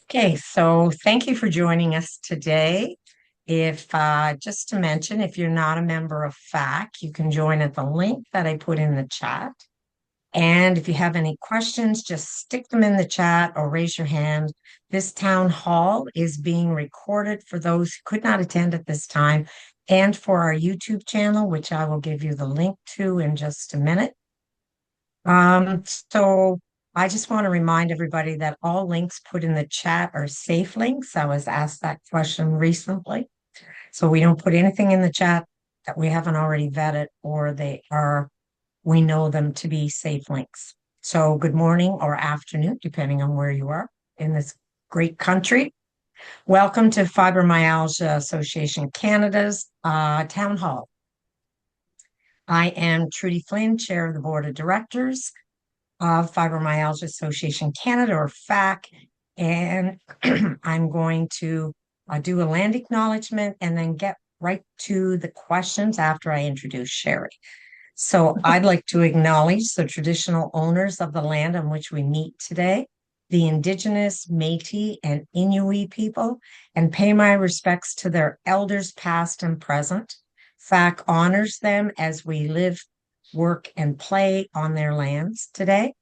Okay, so thank you for joining us today. If just to mention, if you're not a member of FAC, you can join at the link that I put in the chat. And if you have any questions, just stick them in the chat or raise your hand. This town hall is being recorded for those who could not attend at this time and for our YouTube channel, which I will give you the link to in just a minute. So I just want to remind everybody that all links put in the chat are safe links. I was asked that question recently. So we don't put anything in the chat that we haven't already vetted or we know them to be safe links. So good morning or afternoon, depending on where you are in this great country. Welcome to Fibromyalgia Association Canada's town hall. I am Trudy Flynn, chair of the board of directors of Fibromyalgia Association Canada, or FAC, and I'm going to do a land acknowledgement and then get right to the questions after I introduce Sherry. So I'd like to acknowledge the traditional owners of the land on which we meet today, the Indigenous, Métis, and Inuit people, and pay my respects to their elders past and present. FAC honors them as we live, work, and play on their lands today.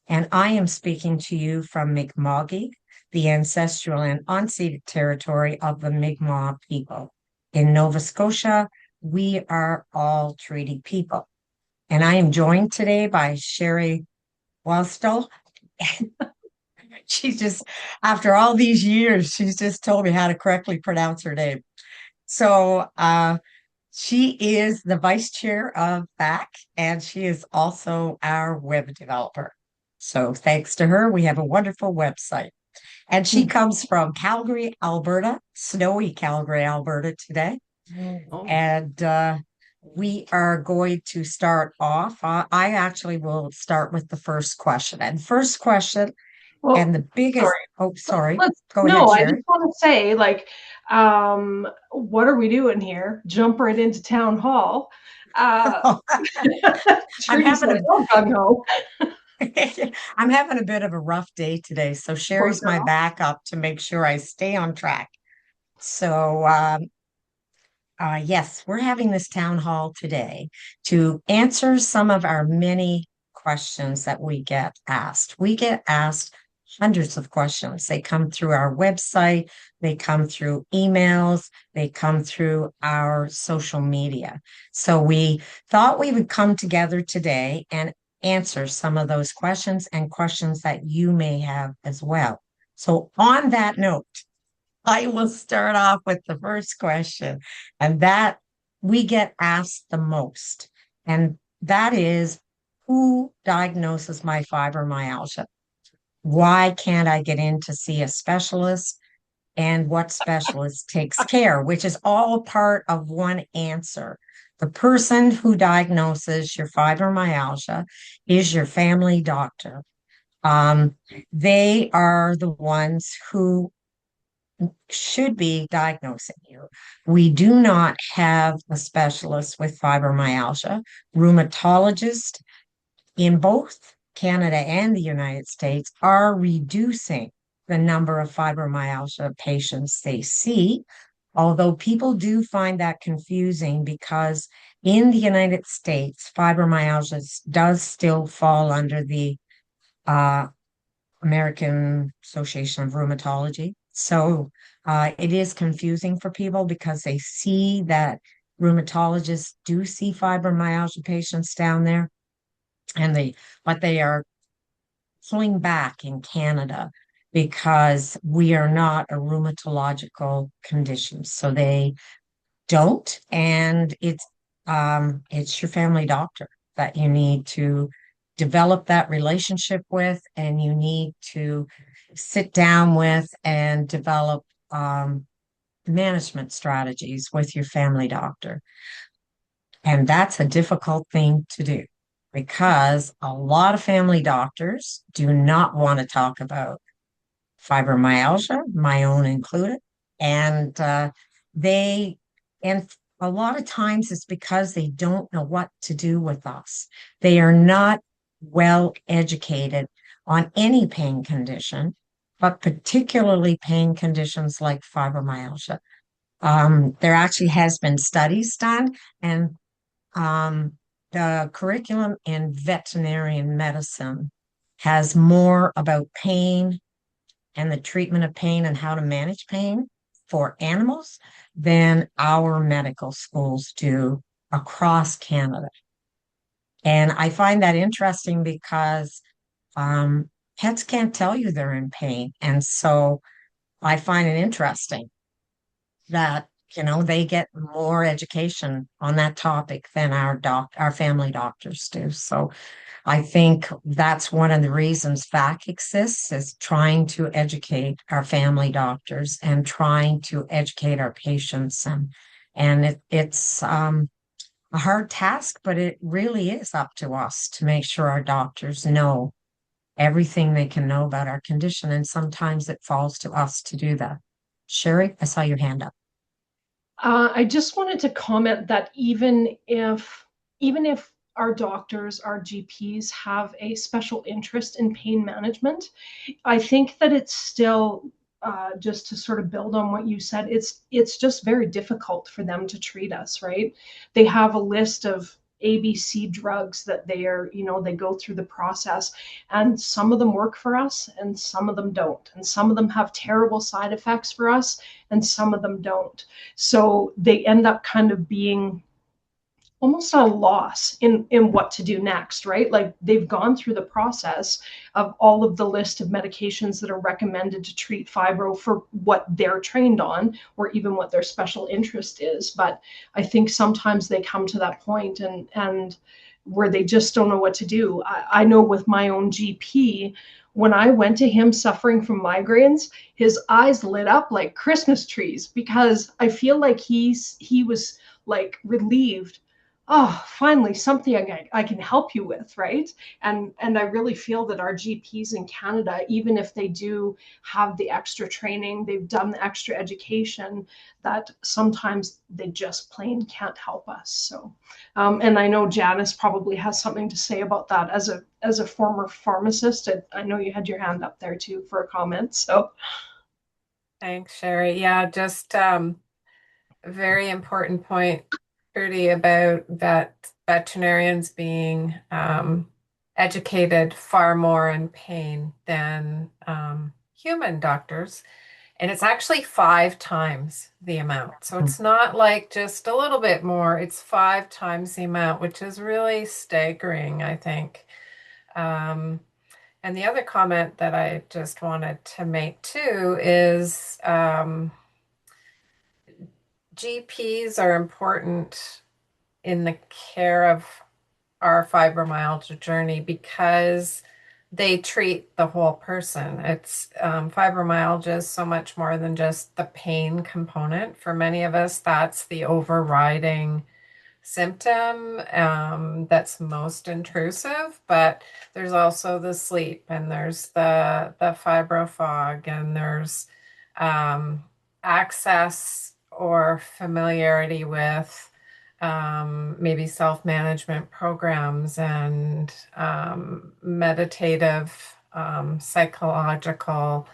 And I am speaking to you from Mi'kma'ki, the ancestral and unceded territory of the Mi'kmaq people. In Nova Scotia, we are all treaty people. And I am joined today by Sherry Wastell. She's just, after all these years, she's just told me how to correctly pronounce her name. So she is the vice chair of FAC, and she is also our web developer. So thanks to her, we have a wonderful website. And she comes from Calgary, Alberta, snowy Calgary, Alberta today. Oh. And we are going to start off. I actually will start with the first question. And first question, well, and the biggest, sorry. Go ahead, Sherry. I just want to say, what are we doing here? Jump right into town hall. I'm having a bit of a rough day today, so Sherry's my backup to make sure I stay on track. So, yes, we're having this town hall today to answer some of our many questions that we get asked. We get asked hundreds of questions. They come through our website, they come through emails, they come through our social media. So we thought we would come together today and answer some of those questions and questions that you may have as well. So on that note, I will start off with the first question, and that we get asked the most, and that is, who diagnoses my fibromyalgia? Why can't I get in to see a specialist? And what specialist takes care, which is all part of one answer. The person who diagnoses your fibromyalgia is your family doctor. They are the ones who should be diagnosing you. We do not have a specialist with fibromyalgia. Rheumatologists in both Canada and the United States are reducing the number of fibromyalgia patients they see, although people do find that confusing because in the United States, fibromyalgia does still fall under the American Association of Rheumatology. So it is confusing for people because they see that rheumatologists do see fibromyalgia patients down there, but they are pulling back in Canada because we are not a rheumatological condition. So they don't, and it's your family doctor that you need to develop that relationship with, and you need to sit down with and develop management strategies with your family doctor. And that's a difficult thing to do because a lot of family doctors do not want to talk about fibromyalgia, my own included. And and a lot of times it's because they don't know what to do with us. They are not well educated on any pain condition, but particularly pain conditions like fibromyalgia. There actually has been studies done, and the curriculum in veterinarian medicine has more about pain and the treatment of pain and how to manage pain for animals than our medical schools do across Canada. And I find that interesting because pets can't tell you they're in pain. And so I find it interesting that, they get more education on that topic than our family doctors do. So I think that's one of the reasons FAC exists, is trying to educate our family doctors and trying to educate our patients. And it's a hard task, but it really is up to us to make sure our doctors know everything they can know about our condition. And sometimes it falls to us to do that. Sherry, I saw your hand up. I just wanted to comment that even if our doctors, our GPs have a special interest in pain management, I think that it's still just to sort of build on what you said, it's just very difficult for them to treat us, right? They have a list of ABC drugs that they go through the process, and some of them work for us and some of them don't. And some of them have terrible side effects for us and some of them don't. So they end up kind of being almost at a loss in what to do next, right? Like they've gone through the process of all of the list of medications that are recommended to treat fibro for what they're trained on, or even what their special interest is. But I think sometimes they come to that point and where they just don't know what to do. I know with my own GP, when I went to him suffering from migraines, his eyes lit up like Christmas trees, because I feel like he was like relieved. Oh, finally something I can help you with, right? And I really feel that our GPs in Canada, even if they do have the extra training, they've done the extra education, that sometimes they just plain can't help us. So, and I know Janice probably has something to say about that as a former pharmacist. I know you had your hand up there too for a comment. So, Thanks, Sherry. Yeah, just a very important point, Trudy, about veterinarians being educated far more in pain than human doctors. And it's actually 5 times the amount. So it's not like just a little bit more, it's 5 times the amount, which is really staggering, I think. And the other comment that I just wanted to make too is GPs are important in the care of our fibromyalgia journey because they treat the whole person. It's fibromyalgia is so much more than just the pain component. For many of us, that's the overriding symptom that's most intrusive, but there's also the sleep, and there's the fibro fog, and there's access or familiarity with maybe self-management programs and meditative, psychological,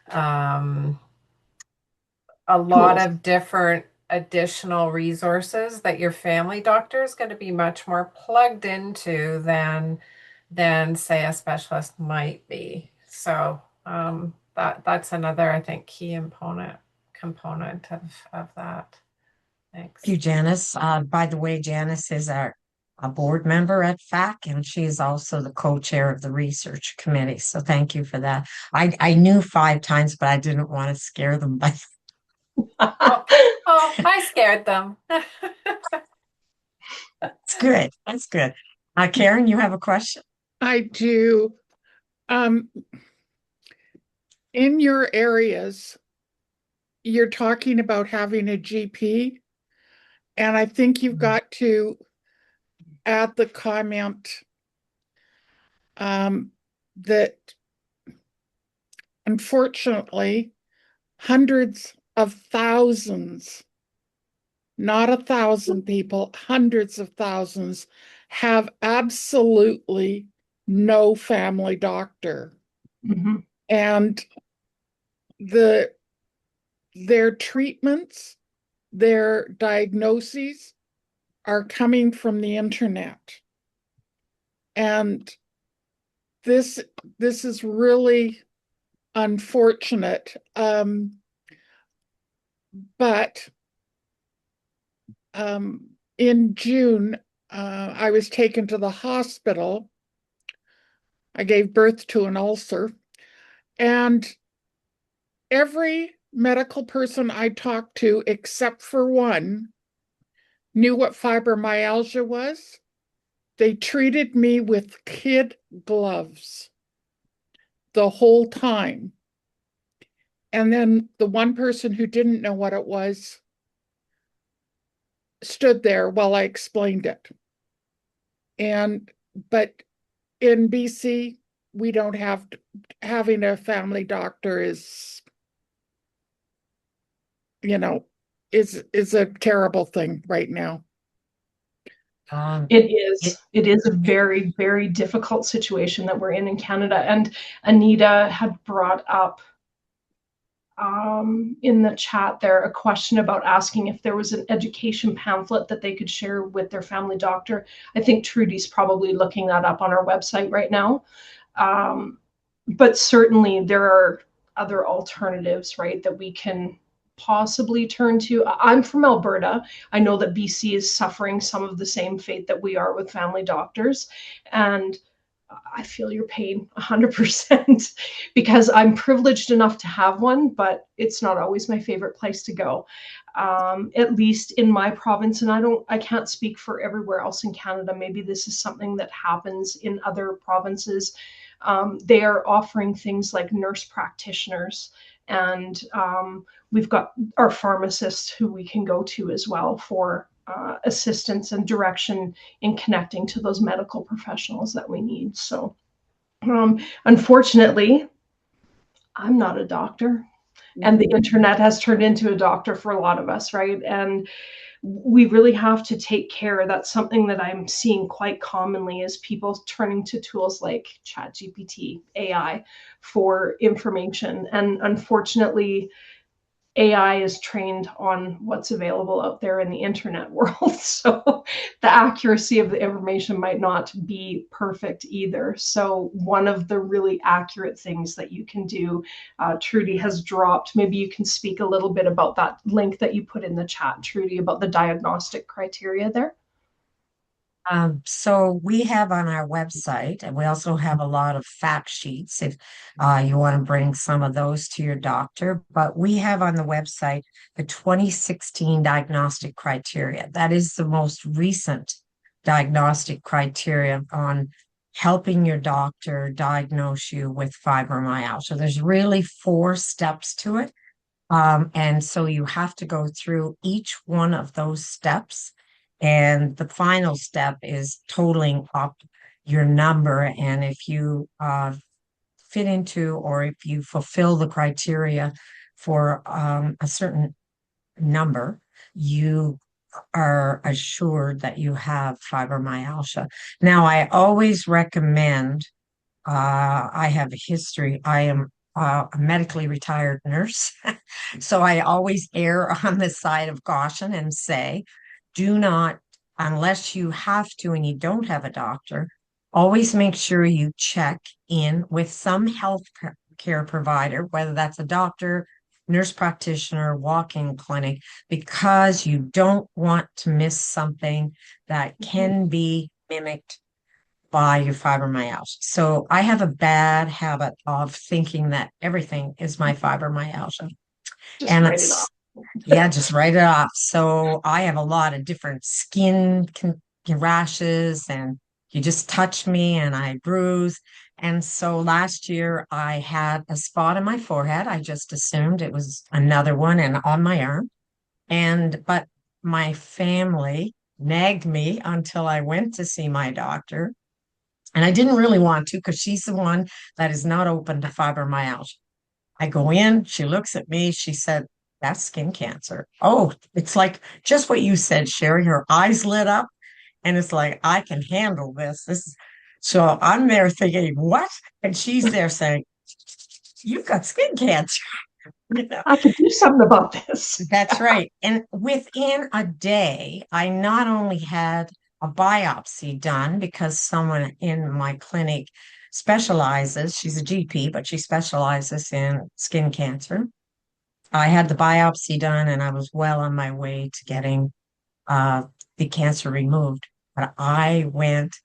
a lot tools. of different additional resources that your family doctor is going to be much more plugged into than say a specialist might be. So that's another, I think, key component of that. Thanks. Thank you, Janice. By the way, Janice is a board member at FAC, and she is also the co-chair of the research committee. So thank you for that. I knew 5 times, but I didn't want to scare them by. Oh, I scared them. That's good. That's good. Karen, you have a question? I do. Um, in your areas, you're talking about having a GP, and I think you've got to add the comment that unfortunately, hundreds of thousands, not 1,000 people, hundreds of thousands have absolutely no family doctor. Mhm. And their treatments, their diagnoses are coming from the internet. And this is really unfortunate. But in June, I was taken to the hospital. I gave birth to an ulcer, and every medical person I talked to, except for one, knew what fibromyalgia was. They treated me with kid gloves the whole time. And then the one person who didn't know what it was stood there while I explained it. But in BC, we don't have having a family doctor is, is a terrible thing right now. It it, is. It is a very, very difficult situation that we're in Canada. And Anita had brought up in the chat there a question about asking if there was an education pamphlet that they could share with their family doctor. I think Trudy's probably looking that up on our website right now. But certainly there are other alternatives, right, that we can possibly turn to. I'm from Alberta. I know that BC is suffering some of the same fate that we are with family doctors. And I feel your pain 100% because I'm privileged enough to have one, but it's not always my favorite place to go. At least in my province, and I can't speak for everywhere else in Canada. Maybe this is something that happens in other provinces. They are offering things like nurse practitioners, and we've got our pharmacists who we can go to as well for assistance and direction in connecting to those medical professionals that we need. So, unfortunately, I'm not a doctor, and the internet has turned into a doctor for a lot of us, right? And we really have to take care. That's something that I'm seeing quite commonly is people turning to tools like ChatGPT, AI for information. And unfortunately, AI is trained on what's available out there in the internet world. So the accuracy of the information might not be perfect either. So one of the really accurate things that you can do, Trudy has dropped, maybe you can speak a little bit about that link that you put in the chat, Trudy, about the diagnostic criteria there. So we have on our website, and we also have a lot of fact sheets if you want to bring some of those to your doctor. But we have on the website the 2016 diagnostic criteria. That is the most recent diagnostic criteria on helping your doctor diagnose you with fibromyalgia. There's really 4 steps to it. And so you have to go through each one of those steps. And the final step is totaling up your number. And if you fit into or if you fulfill the criteria for a certain number, you are assured that you have fibromyalgia. Now, I always recommend, I have a history. I am a medically retired nurse. So I always err on the side of caution and say, do not, unless you have to and you don't have a doctor, always make sure you check in with some health care provider, whether that's a doctor, nurse practitioner, walk-in clinic, because you don't want to miss something that can be mimicked by your fibromyalgia. So I have a bad habit of thinking that everything is my fibromyalgia. Just And write it off. yeah, just write it off. So I have a lot of different skin rashes, and you just touch me and I bruise. And so last year I had a spot on my forehead. I just assumed it was another one and on my arm. But my family nagged me until I went to see my doctor. And I didn't really want to because she's the one that is not open to fibromyalgia. I go in, she looks at me, she said, that's skin cancer. Oh, it's like just what you said, Sherry. Her eyes lit up, and it's like, I can handle this. So I'm there thinking, what? And she's there saying, you've got skin cancer. I could do something about this. That's right. And within a day, I not only had a biopsy done because someone in my clinic specializes, she's a GP, but she specializes in skin cancer. I had the biopsy done and I was well on my way to getting uh, the cancer removed. But I went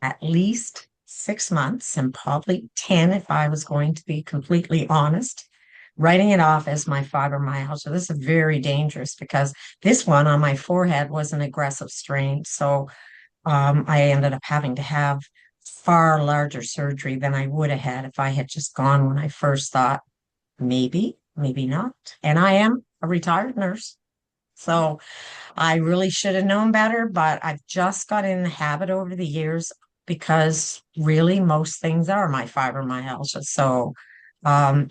at least 6 months and probably 10 if I was going to be completely honest, writing it off as my fibromyalgia. This is very dangerous because this one on my forehead was an aggressive strain. So I ended up having to have far larger surgery than I would have had if I had just gone when I first thought maybe, maybe not. And I am a retired nurse. So I really should have known better, but I've just got in the habit over the years because really most things are my fibromyalgia. So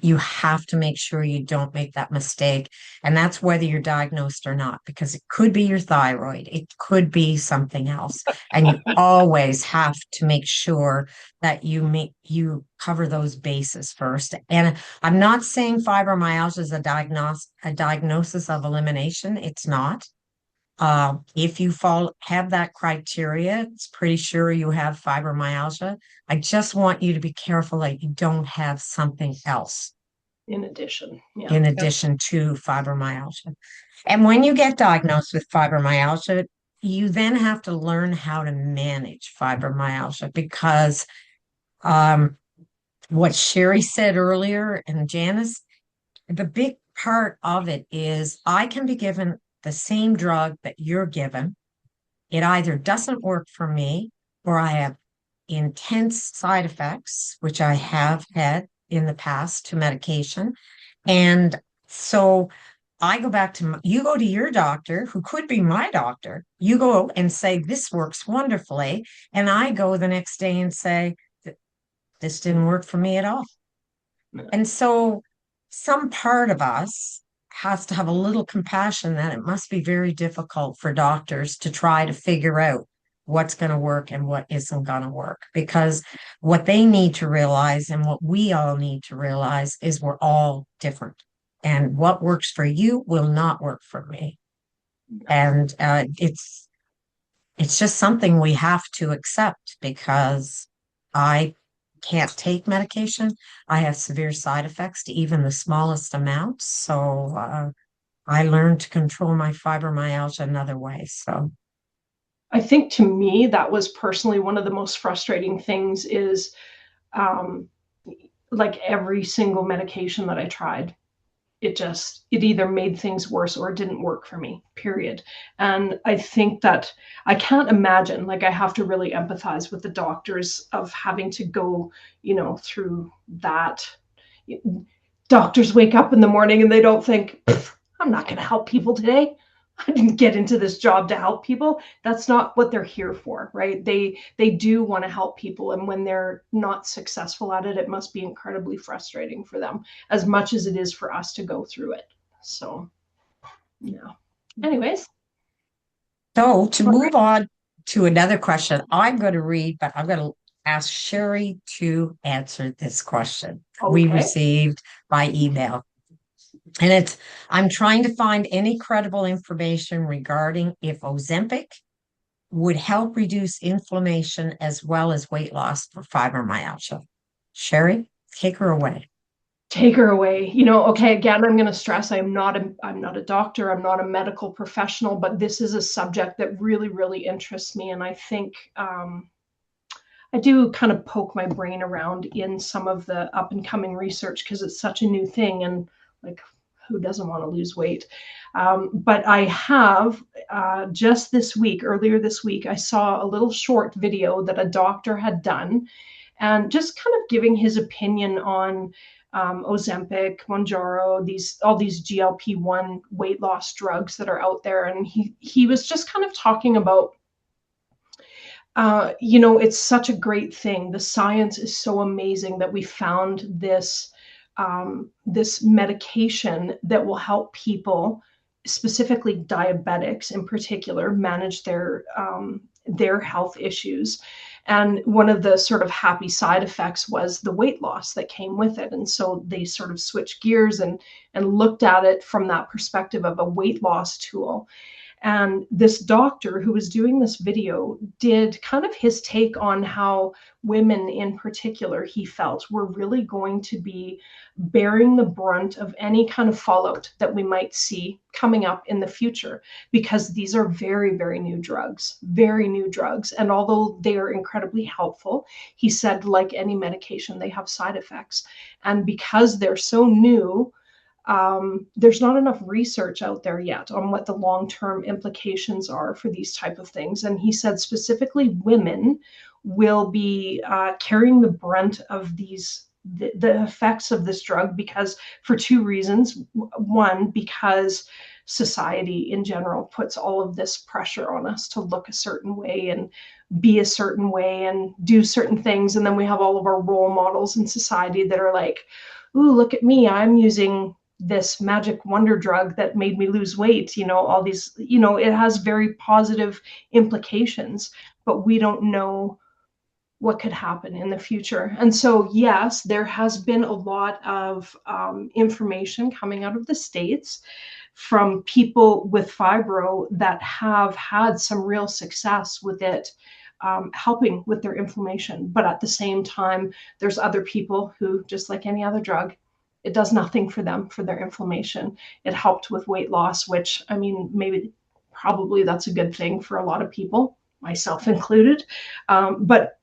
you have to make sure you don't make that mistake. And that's whether you're diagnosed or not, because it could be your thyroid, it could be something else. And you always have to make sure that you cover those bases first. And I'm not saying fibromyalgia is a diagnosis of elimination. It's not. If you have that criteria, it's pretty sure you have fibromyalgia. I just want you to be careful that you don't have something else In addition, yeah. in addition to fibromyalgia. And when you get diagnosed with fibromyalgia, you then have to learn how to manage fibromyalgia because what Sherry said earlier and Janice, the big part of it is I can be given the same drug that you're given. It either doesn't work for me or I have intense side effects, which I have had in the past to medication. And so I go back to you go to your doctor, who could be my doctor. You go and say, this works wonderfully. And I go the next day and say, this didn't work for me at all. And so some part of us has to have a little compassion that it must be very difficult for doctors to try to figure out what's going to work and what isn't going to work. Because what they need to realize and what we all need to realize is we're all different. And what works for you will not work for me. And it's just something we have to accept because I can't take medication. I have severe side effects to even the smallest amounts. So I learned to control my fibromyalgia another way. So I think to me, that was personally one of the most frustrating things is like every single medication that I tried, it either made things worse or it didn't work for me, period. And I think that I can't imagine, like I have to really empathize with the doctors of having to go, through that. Doctors wake up in the morning and they don't think, I'm not going to help people today. I didn't get into this job to help people. That's not what they're here for, right? They do want to help people. And when they're not successful at it, it must be incredibly frustrating for them as much as it is for us to go through it. So, yeah. Anyways. So to move on to another question, I'm going to read, but I'm going to ask Sherry to answer this question we received by email. And I'm trying to find any credible information regarding if Ozempic would help reduce inflammation as well as weight loss for fibromyalgia. Sherry, take her away. Take her away. Okay, again, I'm going to stress I'm not a doctor, I'm not a medical professional, but this is a subject that really, really interests me. And I think I do kind of poke my brain around in some of the up and coming research because it's such a new thing. And like, who doesn't want to lose weight? But I have just earlier this week, I saw a little short video that a doctor had done and just kind of giving his opinion on Ozempic, Mounjaro, all these GLP-1 weight loss drugs that are out there. And he was just kind of talking about, it's such a great thing. The science is so amazing that we found this medication that will help people, specifically diabetics in particular, manage their health issues. And one of the sort of happy side effects was the weight loss that came with it. And so they sort of switched gears and looked at it from that perspective of a weight loss tool. And this doctor who was doing this video did kind of his take on how women in particular, he felt, were really going to be bearing the brunt of any kind of fallout that we might see coming up in the future, because these are very, very new drugs, very new drugs. And although they are incredibly helpful, he said, like any medication, they have side effects. And because they're so new, there's not enough research out there yet on what the long-term implications are for these type of things. And he said specifically women will be carrying the brunt of the effects of this drug, because for two reasons. One, because society in general puts all of this pressure on us to look a certain way and be a certain way and do certain things. And then we have all of our role models in society that are like, ooh, look at me, I'm using this magic wonder drug that made me lose weight, all these, it has very positive implications, but we don't know what could happen in the future. And so, yes, there has been a lot of information coming out of the States from people with fibro that have had some real success with it, helping with their inflammation. But at the same time, there's other people who, just like any other drug, it does nothing for them, for their inflammation. It helped with weight loss, which, I mean, probably that's a good thing for a lot of people, myself included. But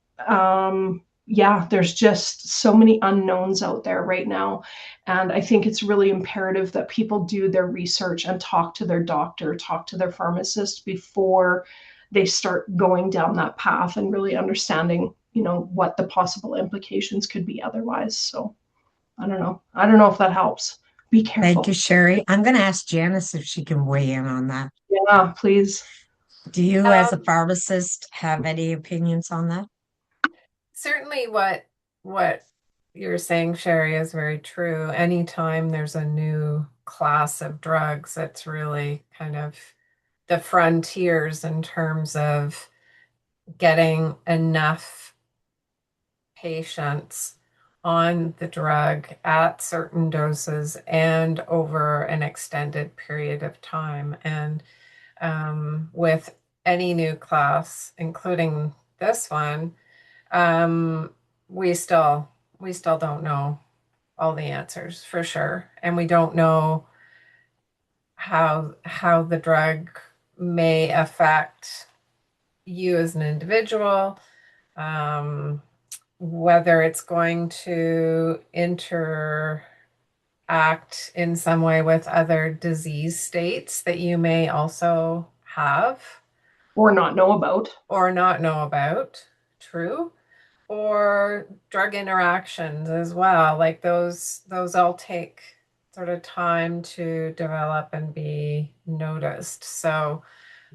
yeah, there's just so many unknowns out there right now. And I think it's really imperative that people do their research and talk to their doctor, talk to their pharmacist before they start going down that path and really understanding, what the possible implications could be otherwise. So I don't know. I don't know if that helps. Be Thank careful. you, Sherry. I'm going to ask Janice if she can weigh in on that. Yeah, please. Do you, as a Um, pharmacist, have any opinions on that? Certainly what you're saying, Sherry, is very true. Anytime there's a new class of drugs, it's really kind of the frontiers in terms of getting enough patients on the drug at certain doses and over an extended period of time. And with any new class, including this one, um, we still don't know all the answers for sure, and we don't know how the drug may affect you as an individual, whether it's going to interact in some way with other disease states that you may also have Or not know about. or not know about. True. Or drug interactions as well. Like those all take sort of time to develop and be noticed. So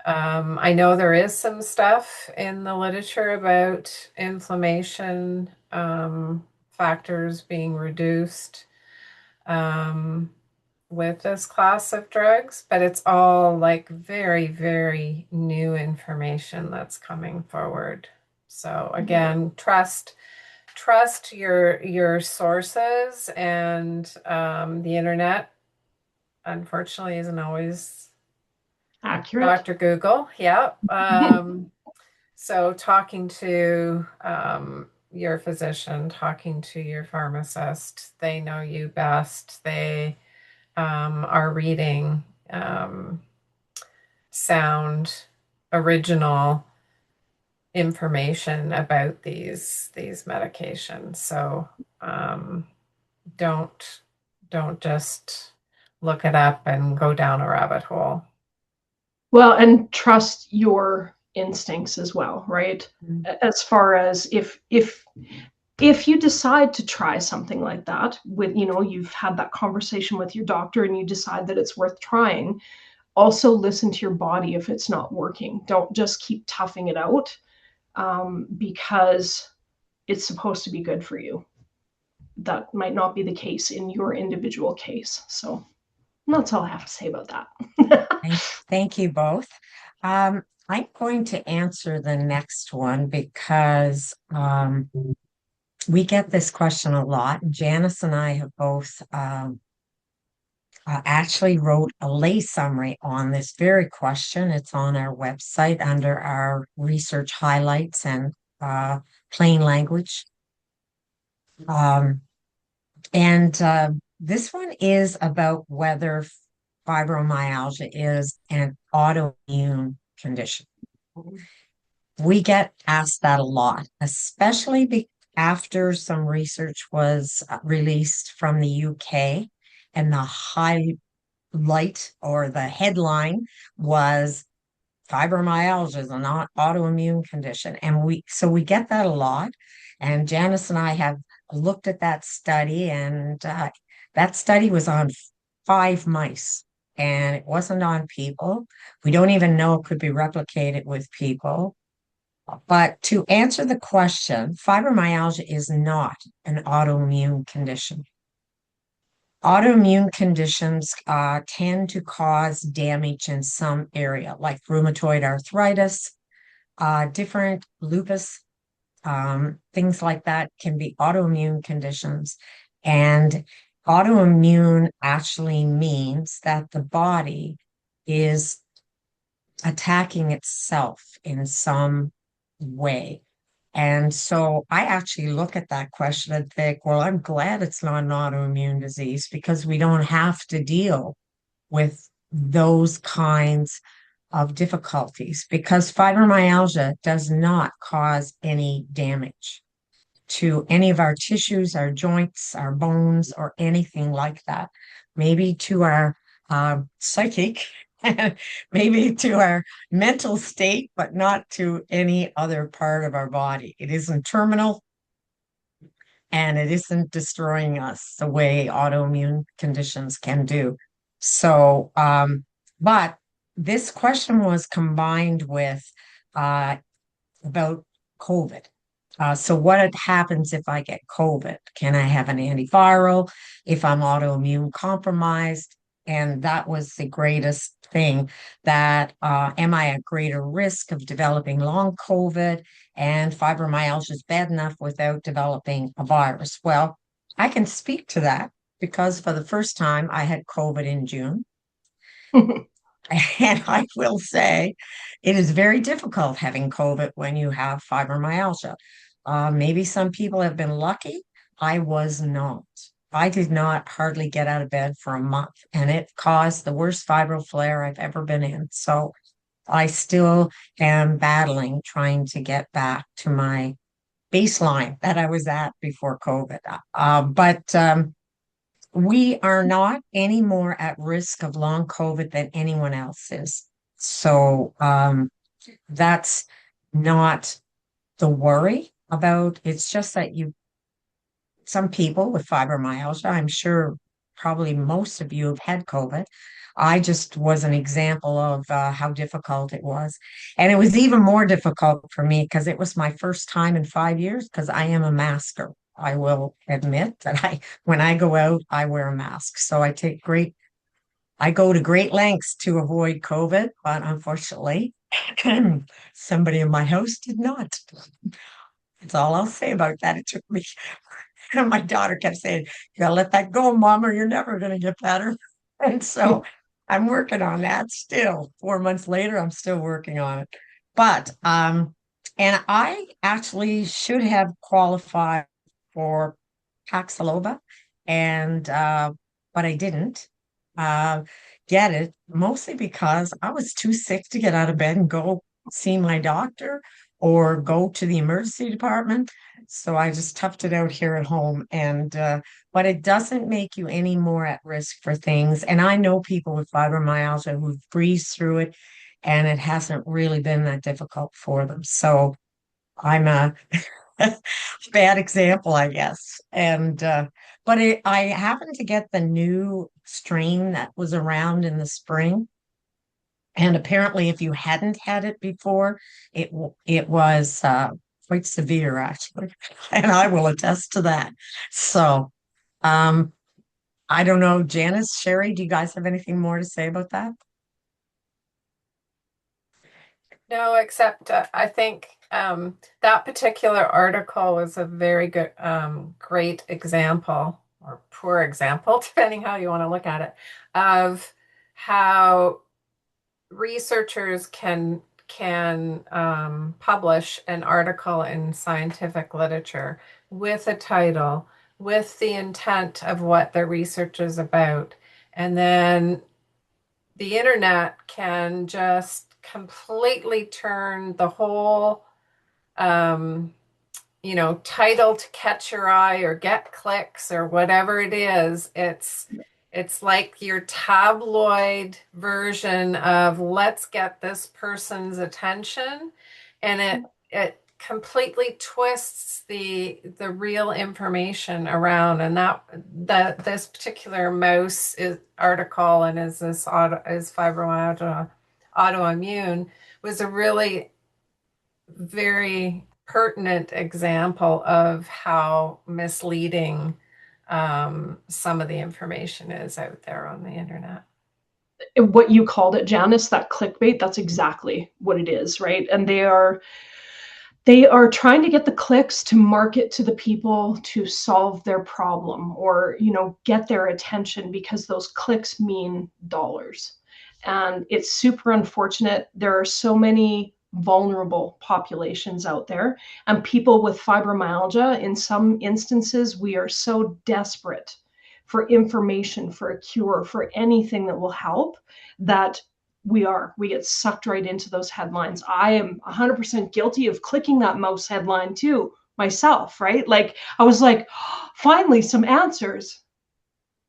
I know there is some stuff in the literature about inflammation factors being reduced with this class of drugs, but it's all like very, very new information that's coming forward. So again, trust your sources, and the internet unfortunately isn't always Accurate. Dr. Google. Yeah. So talking to your physician, talking to your pharmacist, they know you best. They are reading sound, original information about these medications. So don't just look it up and go down a rabbit hole. Well, and trust your instincts as well, right? As far as if you decide to try something like that, with you've had that conversation with your doctor and you decide that it's worth trying, also listen to your body if it's not working. Don't just keep toughing it out, because it's supposed to be good for you. That might not be the case in your individual case. So that's all I have to say about that. Thank you both. I'm going to answer the next one because we get this question a lot. Janice and I have both actually wrote a lay summary on this very question. It's on our website under our research highlights and plain language. Um, and this one is about whether fibromyalgia is an autoimmune condition. We get asked that a lot, especially after some research was released from the UK, and the highlight or the headline was fibromyalgia is an autoimmune condition. And we get that a lot. And Janice and I have looked at that study, and that study was on 5 mice, and it wasn't on people. We don't even know it could be replicated with people. But to answer the question, fibromyalgia is not an autoimmune condition. Autoimmune conditions tend to cause damage in some area, like rheumatoid arthritis, different lupus, things like that can be autoimmune conditions. And autoimmune actually means that the body is attacking itself in some way. And so I actually look at that question and think, well, I'm glad it's not an autoimmune disease because we don't have to deal with those kinds of difficulties because fibromyalgia does not cause any damage to any of our tissues, our joints, our bones, or anything like that. Maybe to our psychic, maybe to our mental state, but not to any other part of our body. It isn't terminal and it isn't destroying us the way autoimmune conditions can do. So, but this question was combined with about COVID. So what happens if I get COVID? Can I have an antiviral if I'm autoimmune compromised? And that was the greatest thing that am I at greater risk of developing long COVID? And fibromyalgia is bad enough without developing a virus. Well, I can speak to that because for the first time I had COVID in June. And I will say it is very difficult having COVID when you have fibromyalgia. Maybe some people have been lucky. I was not. I did not hardly get out of bed for a month, and it caused the worst fibro flare I've ever been in. So I still am battling, trying to get back to my baseline that I was at before COVID. But we are not any more at risk of long COVID than anyone else is. So that's not the worry about. It's just that some people with fibromyalgia, I'm sure probably most of you have had COVID. I just was an example of how difficult it was. And it was even more difficult for me because it was my first time in 5 years because I am a masker. I will admit that when I go out, I wear a mask. So I go to great lengths to avoid COVID, but unfortunately, somebody in my house did not. That's all I'll say about that. It took me, and my daughter kept saying, "You gotta let that go, Mom, or you're never gonna get better." And so I'm working on that still. 4 months later, I'm still working on it. But and I actually should have qualified for Paxlovid, and but I didn't get it mostly because I was too sick to get out of bed and go see my doctor or go to the emergency department. So I just toughed it out here at home. And but it doesn't make you any more at risk for things. And I know people with fibromyalgia who've breezed through it, and it hasn't really been that difficult for them. So I'm a bad example, I guess. And but I happened to get the new strain that was around in the spring. And apparently, if you hadn't had it before, it was quite severe, actually. And I will attest to that. So um, I don't know, Janice, Sherry, do you guys have anything more to say about that? No, except I think that particular article was a very good, great example or poor example, depending how you want to look at it, of how researchers can publish an article in scientific literature with a title, with the intent of what their research is about, and then the internet can just completely turn the whole title to catch your eye or get clicks or whatever it is. It's like your tabloid version of let's get this person's attention, and it completely twists the real information around. And that this particular article, and is fibromyalgia autoimmune, was a really very pertinent example of how misleading some of the information is out there on the internet. What you called it, Janice, that clickbait, that's exactly what it is, right? And they are trying to get the clicks to market to the people to solve their problem, or get their attention, because those clicks mean dollars. And it's super unfortunate. There are so many vulnerable populations out there, and people with fibromyalgia, in some instances, we are so desperate for information, for a cure, for anything that will help, that we get sucked right into those headlines. I am 100% guilty of clicking that mouse headline too myself, right? Like, I was like, oh, finally some answers.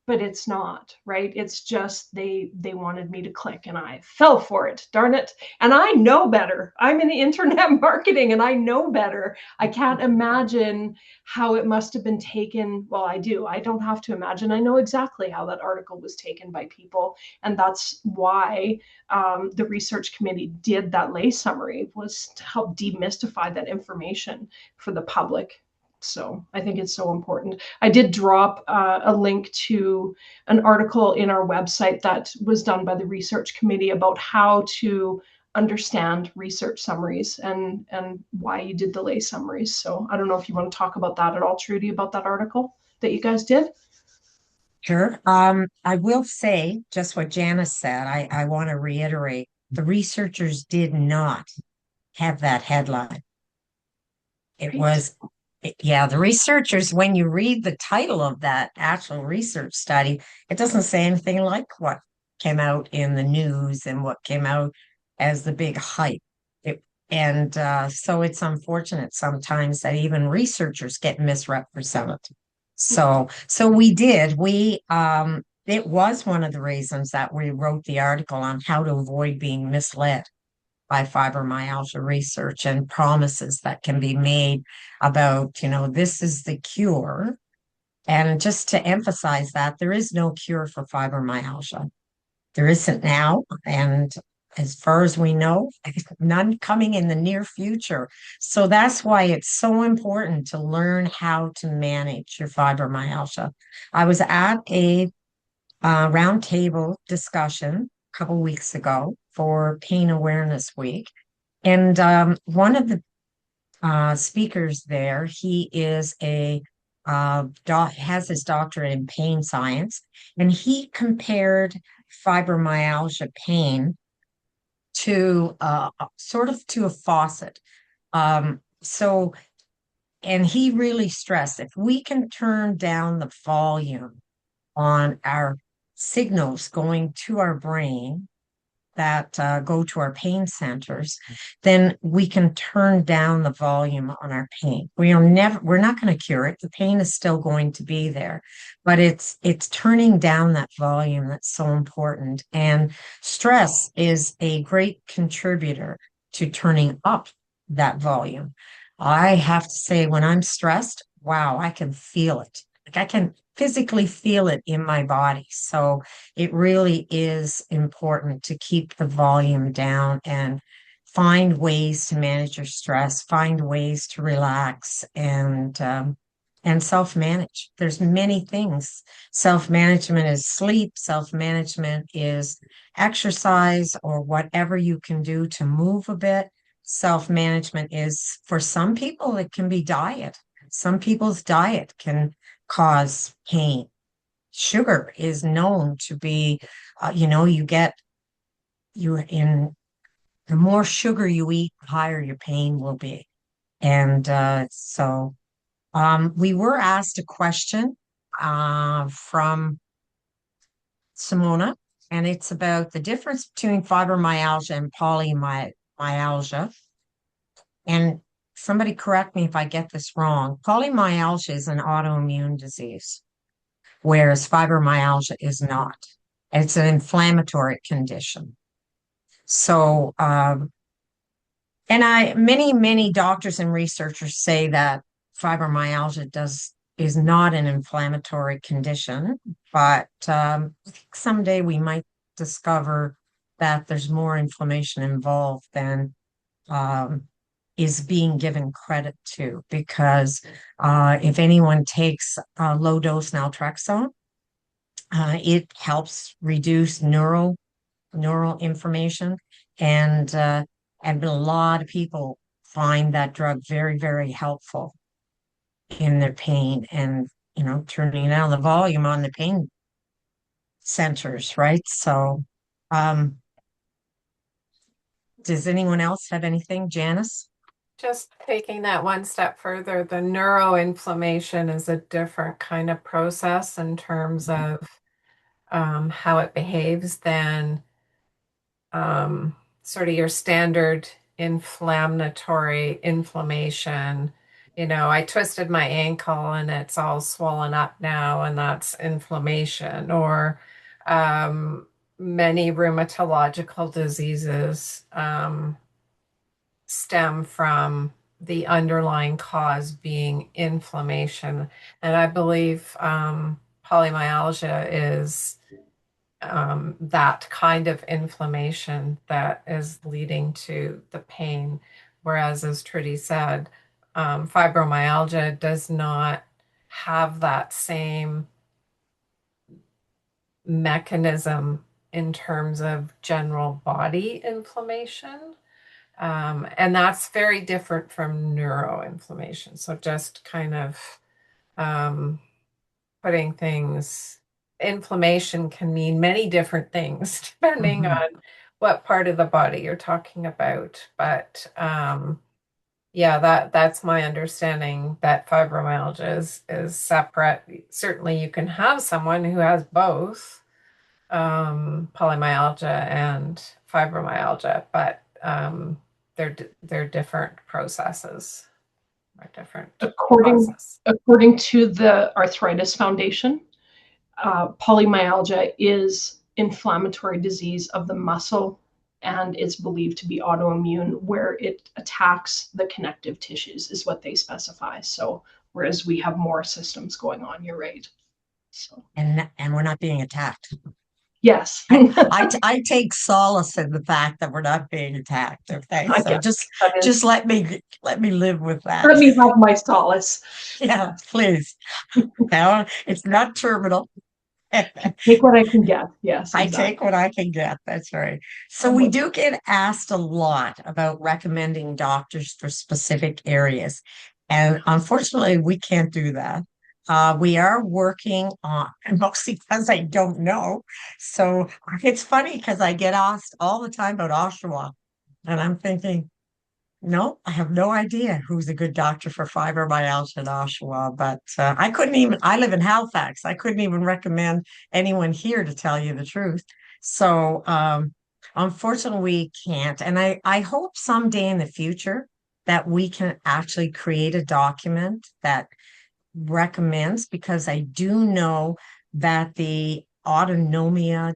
But it's not, right? It's just they wanted me to click, and I fell for it. Darn it. And I know better. I'm in internet marketing, and I know better. I can't imagine how it must have been taken. Well, I do. I don't have to imagine. I know exactly how that article was taken by people. And that's why the research committee did that lay summary, was to help demystify that information for the public. So I think it's so important. I did drop a link to an article in our website that was done by the research committee about how to understand research summaries, and why you did the lay summaries. So I don't know if you want to talk about that at all, Trudy, about that article that you guys did. Sure. I will say just what Janice said. I want to reiterate, the researchers did not have that headline. It Right. was, yeah, the researchers, when you read the title of that actual research study, it doesn't say anything like what came out in the news and what came out as the big hype. So it's unfortunate sometimes that even researchers get misrepresented. So it was one of the reasons that we wrote the article on how to avoid being misled by fibromyalgia research and promises that can be made about, this is the cure. And just to emphasize that there is no cure for fibromyalgia. There isn't now. And as far as we know, none coming in the near future. So that's why it's so important to learn how to manage your fibromyalgia. I was at a roundtable discussion a couple weeks ago for Pain Awareness Week. And one of the speakers there, he is has his doctorate in pain science, and he compared fibromyalgia pain to sort of to a faucet. So, and he really stressed, if we can turn down the volume on our signals going to our brain that go to our pain centers, then we can turn down the volume on our pain. We're not going to cure it. The pain is still going to be there, but it's turning down that volume that's so important. And stress is a great contributor to turning up that volume. I have to say, when I'm stressed, wow, I can feel it. Like, I can physically feel it in my body. So it really is important to keep the volume down and find ways to manage your stress, find ways to relax, and and self-manage. There's many things. Self-management is sleep, self-management is exercise or whatever you can do to move a bit. Self-management is, for some people, it can be diet. Some people's diet can cause pain. Sugar is known to be, the more sugar you eat, the higher your pain will be. And we were asked a question from Simona, and it's about the difference between fibromyalgia and polymyalgia. And somebody correct me if I get this wrong. Polymyalgia is an autoimmune disease, whereas fibromyalgia is not. It's an inflammatory condition. So, many doctors and researchers say that fibromyalgia is not an inflammatory condition, but I think someday we might discover that there's more inflammation involved than is being given credit to. Because if anyone takes low dose naltrexone, it helps reduce neural information, and a lot of people find that drug very, very helpful in their pain, and turning down the volume on the pain centers, right? So does anyone else have anything? Janice? Just taking that one step further, the neuroinflammation is a different kind of process in terms of how it behaves than sort of your standard inflammatory inflammation. I twisted my ankle and it's all swollen up now, and that's inflammation. Or many rheumatological diseases stem from the underlying cause being inflammation. And I believe polymyalgia is that kind of inflammation that is leading to the pain. Whereas, as Trudy said, fibromyalgia does not have that same mechanism in terms of general body inflammation. And that's very different from neuroinflammation. So just kind of putting things, inflammation can mean many different things depending on what part of the body you're talking about. But yeah, that's my understanding, that fibromyalgia is separate. Certainly you can have someone who has both polymyalgia and fibromyalgia, but they're different processes, or different process. According to the Arthritis Foundation, polymyalgia is inflammatory disease of the muscle, and it's believed to be autoimmune, where it attacks the connective tissues, is what they specify. So, whereas we have more systems going on, you're right. So, and we're not being attacked. Yes. I take solace in the fact that we're not being attacked. Okay, so just let me live with that. Let me have my solace. Yeah, please. Now it's not terminal. Take what I can get. Yes, I exactly. take what I can get. That's right. So we do get asked a lot about recommending doctors for specific areas, and unfortunately, we can't do that. We are working on, and mostly because I don't know. So it's funny because I get asked all the time about Oshawa, and I'm thinking, no, I have no idea who's a good doctor for fibromyalgia in Oshawa. But I live in Halifax. I couldn't even recommend anyone here, to tell you the truth. So unfortunately, we can't. And I hope someday in the future that we can actually create a document that recommends, because I do know that the autonomia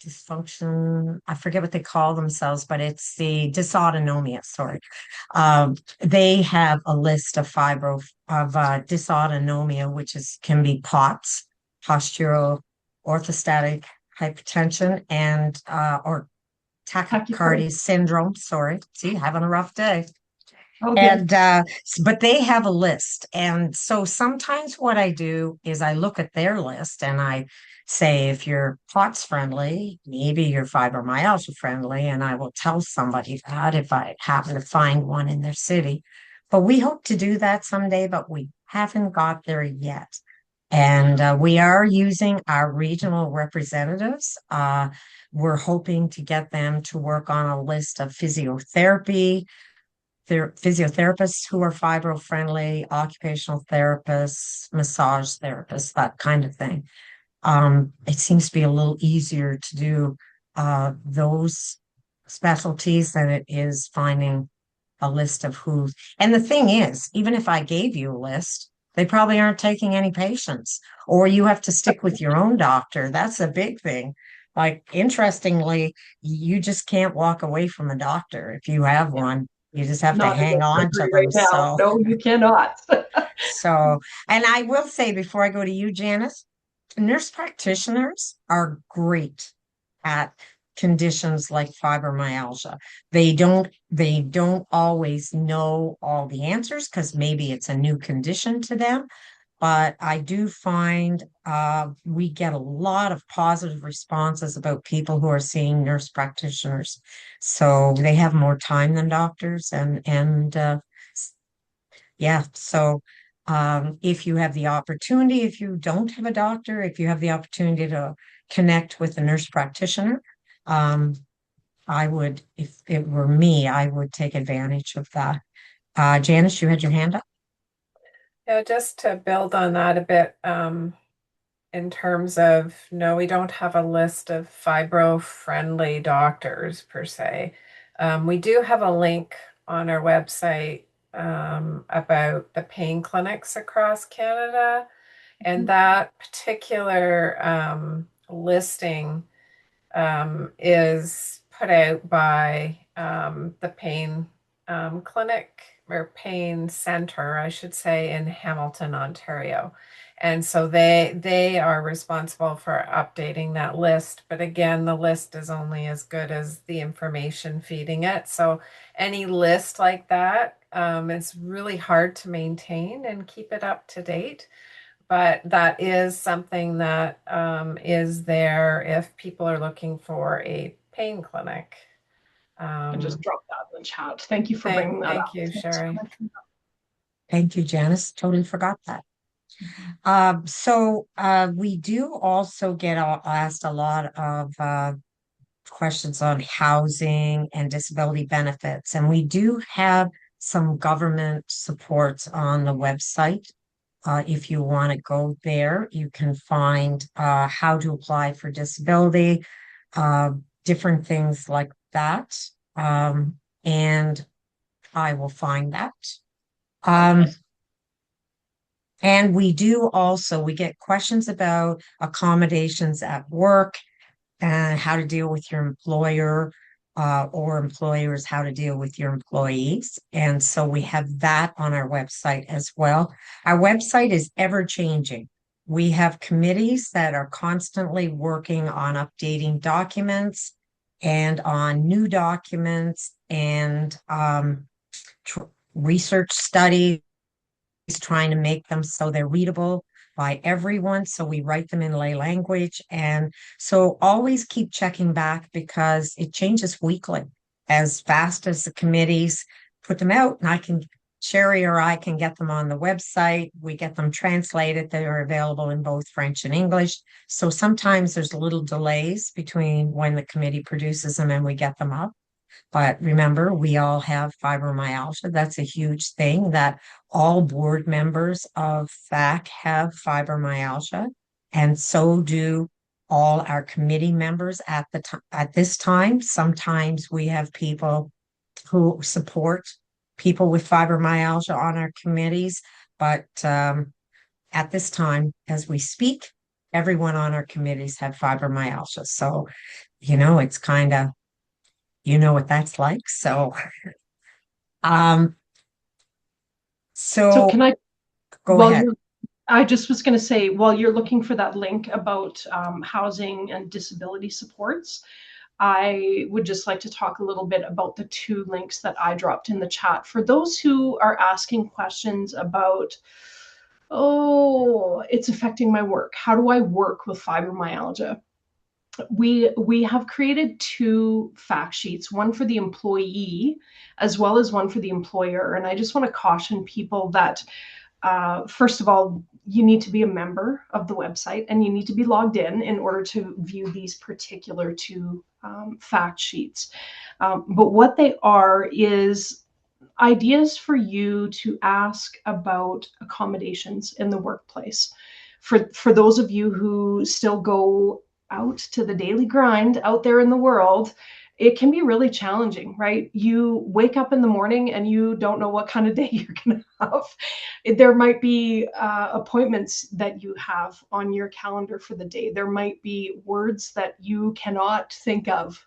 dysfunction, I forget what they call themselves, but it's the dysautonomia, sorry. They have a list of dysautonomia, which can be POTS, postural orthostatic hypertension, and or tachycardia syndrome. Sorry, see, having a rough day. Oh, good. And but they have a list. And so sometimes what I do is I look at their list and I say, if you're POTS friendly, maybe you're fibromyalgia friendly, and I will tell somebody that if I happen to find one in their city. But we hope to do that someday, but we haven't got there yet. And we are using our regional representatives. We're hoping to get them to work on a list of physiotherapy, physiotherapists who are fibro friendly, occupational therapists, massage therapists, that kind of thing. It seems to be a little easier to do those specialties than it is finding a list of who. And the thing is, even if I gave you a list, they probably aren't taking any patients, or you have to stick with your own doctor. That's a big thing. Like, interestingly, you just can't walk away from a doctor if you have one. You just have to Not in hang this on to country them. right now. No, you cannot. So, and I will say before I go to you, Janice, nurse practitioners are great at conditions like fibromyalgia. They don't always know all the answers because maybe it's a new condition to them. But I do find we get a lot of positive responses about people who are seeing nurse practitioners. So they have more time than doctors, and yeah. So if you have the opportunity, if you don't have a doctor, if you have the opportunity to connect with a nurse practitioner, um, I would, if it were me, I would take advantage of that. Janice, you had your hand up. Yeah, just to build on that a bit, in terms of, no, we don't have a list of fibro-friendly doctors per se. We do have a link on our website about the pain clinics across Canada, and that particular listing is put out by the pain clinic or pain center, I should say, in Hamilton, Ontario. And so they are responsible for updating that list. But again, the list is only as good as the information feeding it. So any list like that, it's really hard to maintain and keep it up to date. But that is something that is there if people are looking for a pain clinic. And just Um, drop that in the chat. Thank you for bringing that thank up. you, Thanks for Sherry. mentioning Thank you, Janice. Totally forgot that. So we do also get asked a lot of questions on housing and disability benefits, and we do have some government supports on the website. If you want to go there, you can find how to apply for disability, uh, different things like that. And I will find that. Um, and we do also, we get questions about accommodations at work and how to deal with your employer, or employers, how to deal with your employees. And so we have that on our website as well. Our website is ever changing. We have committees that are constantly working on updating documents and on new documents and research studies, trying to make them so they're readable by everyone. So we write them in lay language. And so always keep checking back because it changes weekly as fast as the committees put them out. And Sherry or I can get them on the website. We get them translated. They are available in both French and English. So sometimes there's little delays between when the committee produces them and we get them up. But remember, we all have fibromyalgia. That's a huge thing that all board members of FAC have fibromyalgia, and so do all our committee members at this time. Sometimes we have people who support people with fibromyalgia on our committees, but at this time, as we speak, everyone on our committees have fibromyalgia. So, it's kind of what that's like. So, um, So so can I, go while ahead. you're, I just was going to say, while you're looking for that link about housing and disability supports, I would just like to talk a little bit about the 2 links that I dropped in the chat. For those who are asking questions about, oh, it's affecting my work. How do I work with fibromyalgia? We have created 2 fact sheets, one for the employee as well as one for the employer. And I just want to caution people that first of all, you need to be a member of the website and you need to be logged in order to view these particular 2 fact sheets. But what they are is ideas for you to ask about accommodations in the workplace. For those of you who still go out to the daily grind out there in the world, it can be really challenging, right? You wake up in the morning and you don't know what kind of day you're going to have. There might be appointments that you have on your calendar for the day. There might be words that you cannot think of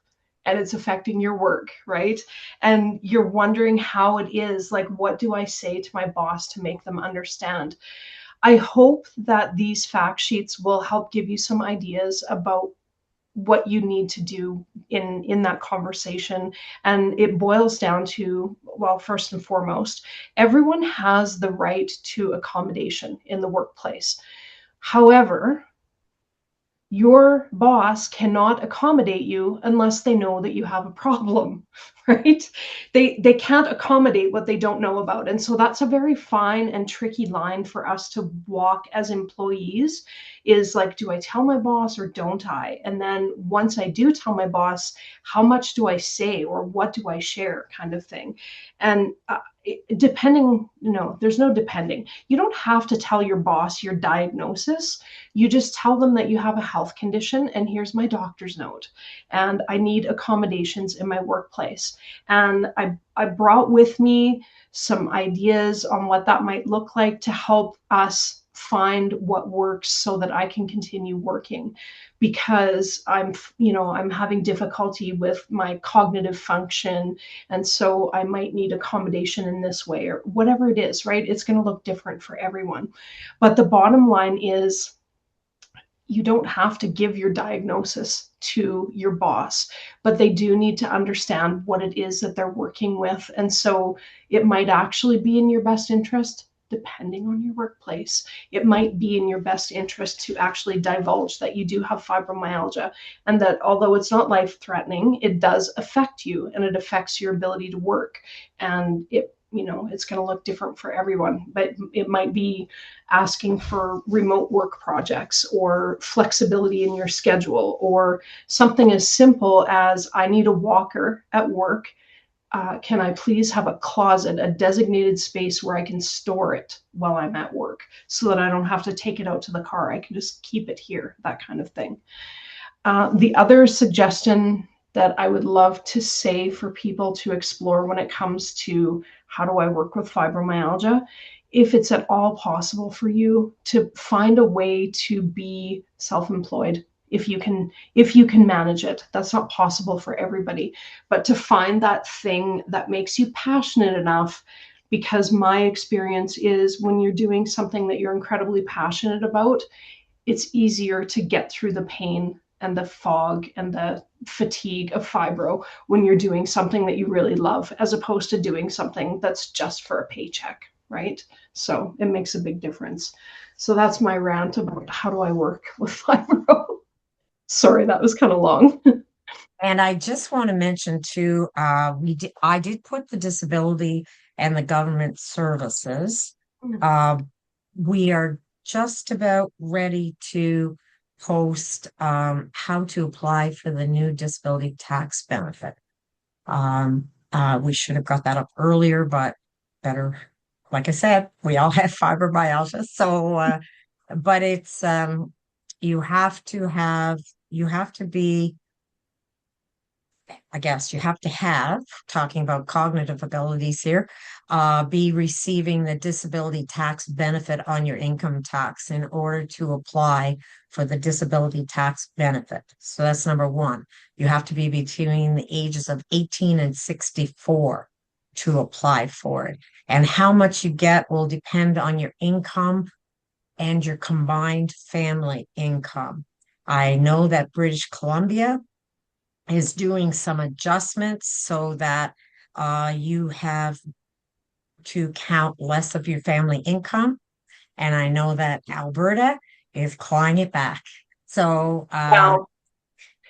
and it's affecting your work, right? And you're wondering how it is, like, what do I say to my boss to make them understand? I hope that these fact sheets will help give you some ideas about what you need to do in that conversation. And it boils down to, well, first and foremost, everyone has the right to accommodation in the workplace. However, your boss cannot accommodate you unless they know that you have a problem, right? They can't accommodate what they don't know about. And so that's a very fine and tricky line for us to walk as employees, is like, do I tell my boss or don't I? And then once I do tell my boss, how much do I say or what do I share, kind of thing. And depending, there's no depending. You don't have to tell your boss your diagnosis. You just tell them that you have a health condition and here's my doctor's note and I need accommodations in my workplace. And I brought with me some ideas on what that might look like to help us find what works so that I can continue working, because I'm having difficulty with my cognitive function. And so I might need accommodation in this way or whatever it is, right? It's going to look different for everyone. But the bottom line is, you don't have to give your diagnosis to your boss, but they do need to understand what it is that they're working with. And so it might actually be in your best interest, depending on your workplace, it might be in your best interest to actually divulge that you do have fibromyalgia, and that although it's not life-threatening, it does affect you and it affects your ability to work. And it's going to look different for everyone, but it might be asking for remote work projects or flexibility in your schedule, or something as simple as, I need a walker at work. Can I please have a closet, a designated space where I can store it while I'm at work so that I don't have to take it out to the car. I can just keep it here, that kind of thing. The other suggestion that I would love to say for people to explore when it comes to how do I work with fibromyalgia, if it's at all possible for you, to find a way to be self-employed. If you can manage it. That's not possible for everybody, but to find that thing that makes you passionate enough, because my experience is when you're doing something that you're incredibly passionate about, it's easier to get through the pain and the fog and the fatigue of fibro when you're doing something that you really love, as opposed to doing something that's just for a paycheck, right? So it makes a big difference. So that's my rant about how do I work with fibro. Sorry, that was kind of long. And I just want to mention too, I did put the disability and the government services. We are just about ready to post how to apply for the new disability tax benefit. We should have got that up earlier, but better, like I said, we all have fibromyalgia. So, but it's you have to be, I guess you have to have, talking about cognitive abilities here, be receiving the disability tax benefit on your income tax in order to apply for the disability tax benefit. So that's number one. You have to be between the ages of 18 and 64 to apply for it. And how much you get will depend on your income and your combined family income. I know that British Columbia is doing some adjustments so that you have to count less of your family income. And I know that Alberta is clawing it back. So, Now,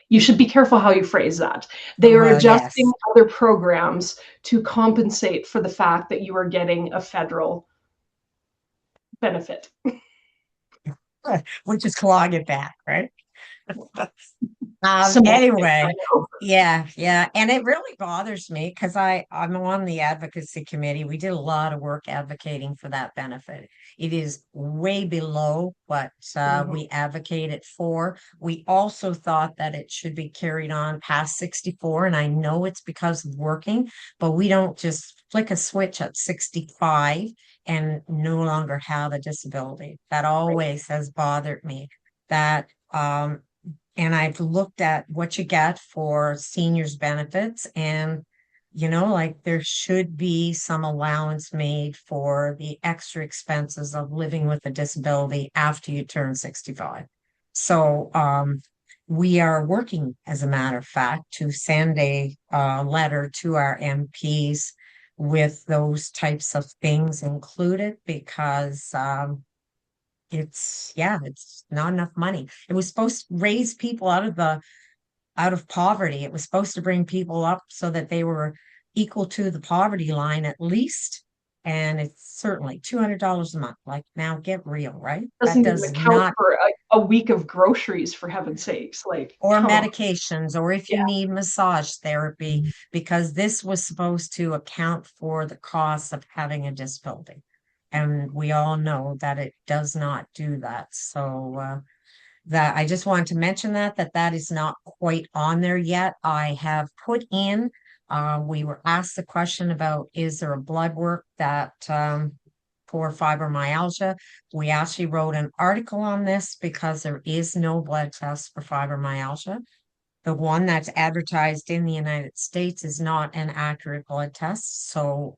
you should be careful how you phrase that. They are well, adjusting yes, other programs to compensate for the fact that you are getting a federal benefit. which is clawing it back, right? Semantics, I Anyway, know. yeah, and it really bothers me because I'm on the advocacy committee. We did a lot of work advocating for that benefit. It is way below what Mhm. we advocate it for. We also thought that it should be carried on past 64, and I know it's because of working, but we don't just flick a switch at 65 and no longer have a disability. That Right. always has bothered me. That and I've looked at what you get for seniors benefits, and like there should be some allowance made for the extra expenses of living with a disability after you turn 65. So we are working, as a matter of fact, to send a letter to our MPs with those types of things included because it's not enough money. It was supposed to raise people out of poverty. It was supposed to bring people up so that they were equal to the poverty line at least. And it's certainly $200 a month. Like, now get real, right? That Doesn't even does account not, for a week of groceries, for heaven's sakes. Like, or come on. medications, or if Yeah. you need massage therapy, because this was supposed to account for the cost of having a disability. And we all know that it does not do that. So, that I just wanted to mention that is not quite on there yet. I have put in, we were asked the question about, is there a blood work that for fibromyalgia? We actually wrote an article on this because there is no blood test for fibromyalgia. The one that's advertised in the United States is not an accurate blood test. So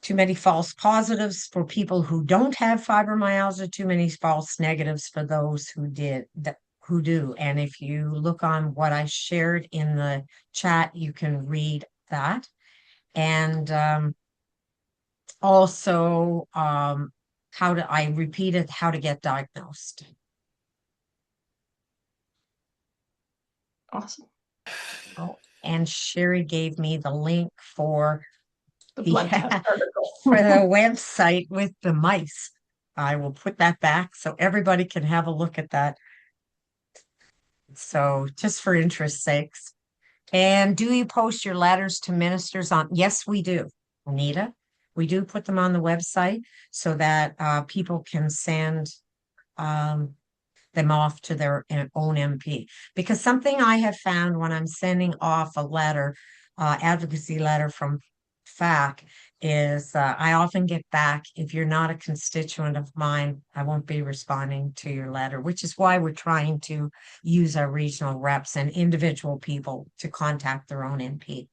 too many false positives for people who don't have fibromyalgia, too many false negatives for those who do. And if you look on what I shared in the chat, you can read that. And also I repeated how to get diagnosed. Awesome. Oh, and Sherry gave me the link for The blood test article. for the website with the mice. I will put that back so everybody can have a look at that. So just for interest sakes. And do you post your letters to ministers on? Yes, we do, Anita. We do put them on the website so that people can send um, them off to their own MP. Because something I have found when I'm sending off a letter, advocacy letter from FAC, is I often get back, if you're not a constituent of mine, I won't be responding to your letter, which is why we're trying to use our regional reps and individual people to contact their own MP.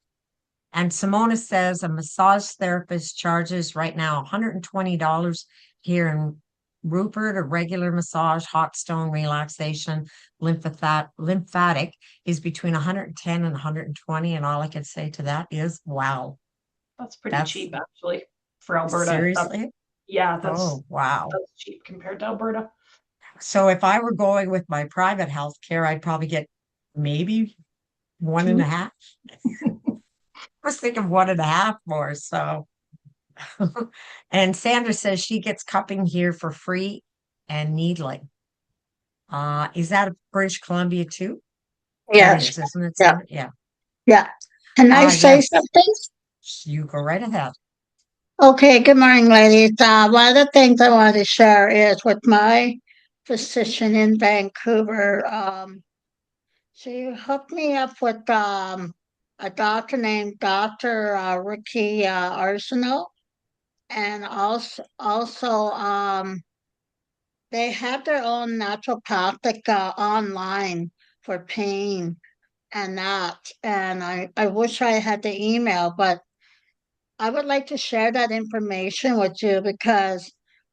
And Simona says a massage therapist charges right now $120 here in Rupert. A regular massage, hot stone relaxation, lymphatic is between 110 and 120. And all I can say to that is, wow, That's pretty that's cheap, actually, for Alberta. seriously. Yeah, Oh, wow. that's cheap compared to Alberta. So if I were going with my private health care, I'd probably get maybe one and a Two. half. I was thinking one and a half more. So and Sandra says she gets cupping here for free and needling. Is that a British Columbia too? That Yes, is, isn't it, yeah, Sandra? Yeah. yeah. Can I say Yes. something? You go right ahead. Okay, good morning, ladies. One of the things I wanted to share is with my physician in Vancouver. She hooked me up with a doctor named Dr. Ricky Arsenault, and also they have their own naturopathic online for pain and that. And I wish I had the email, but I would like to share that information with you because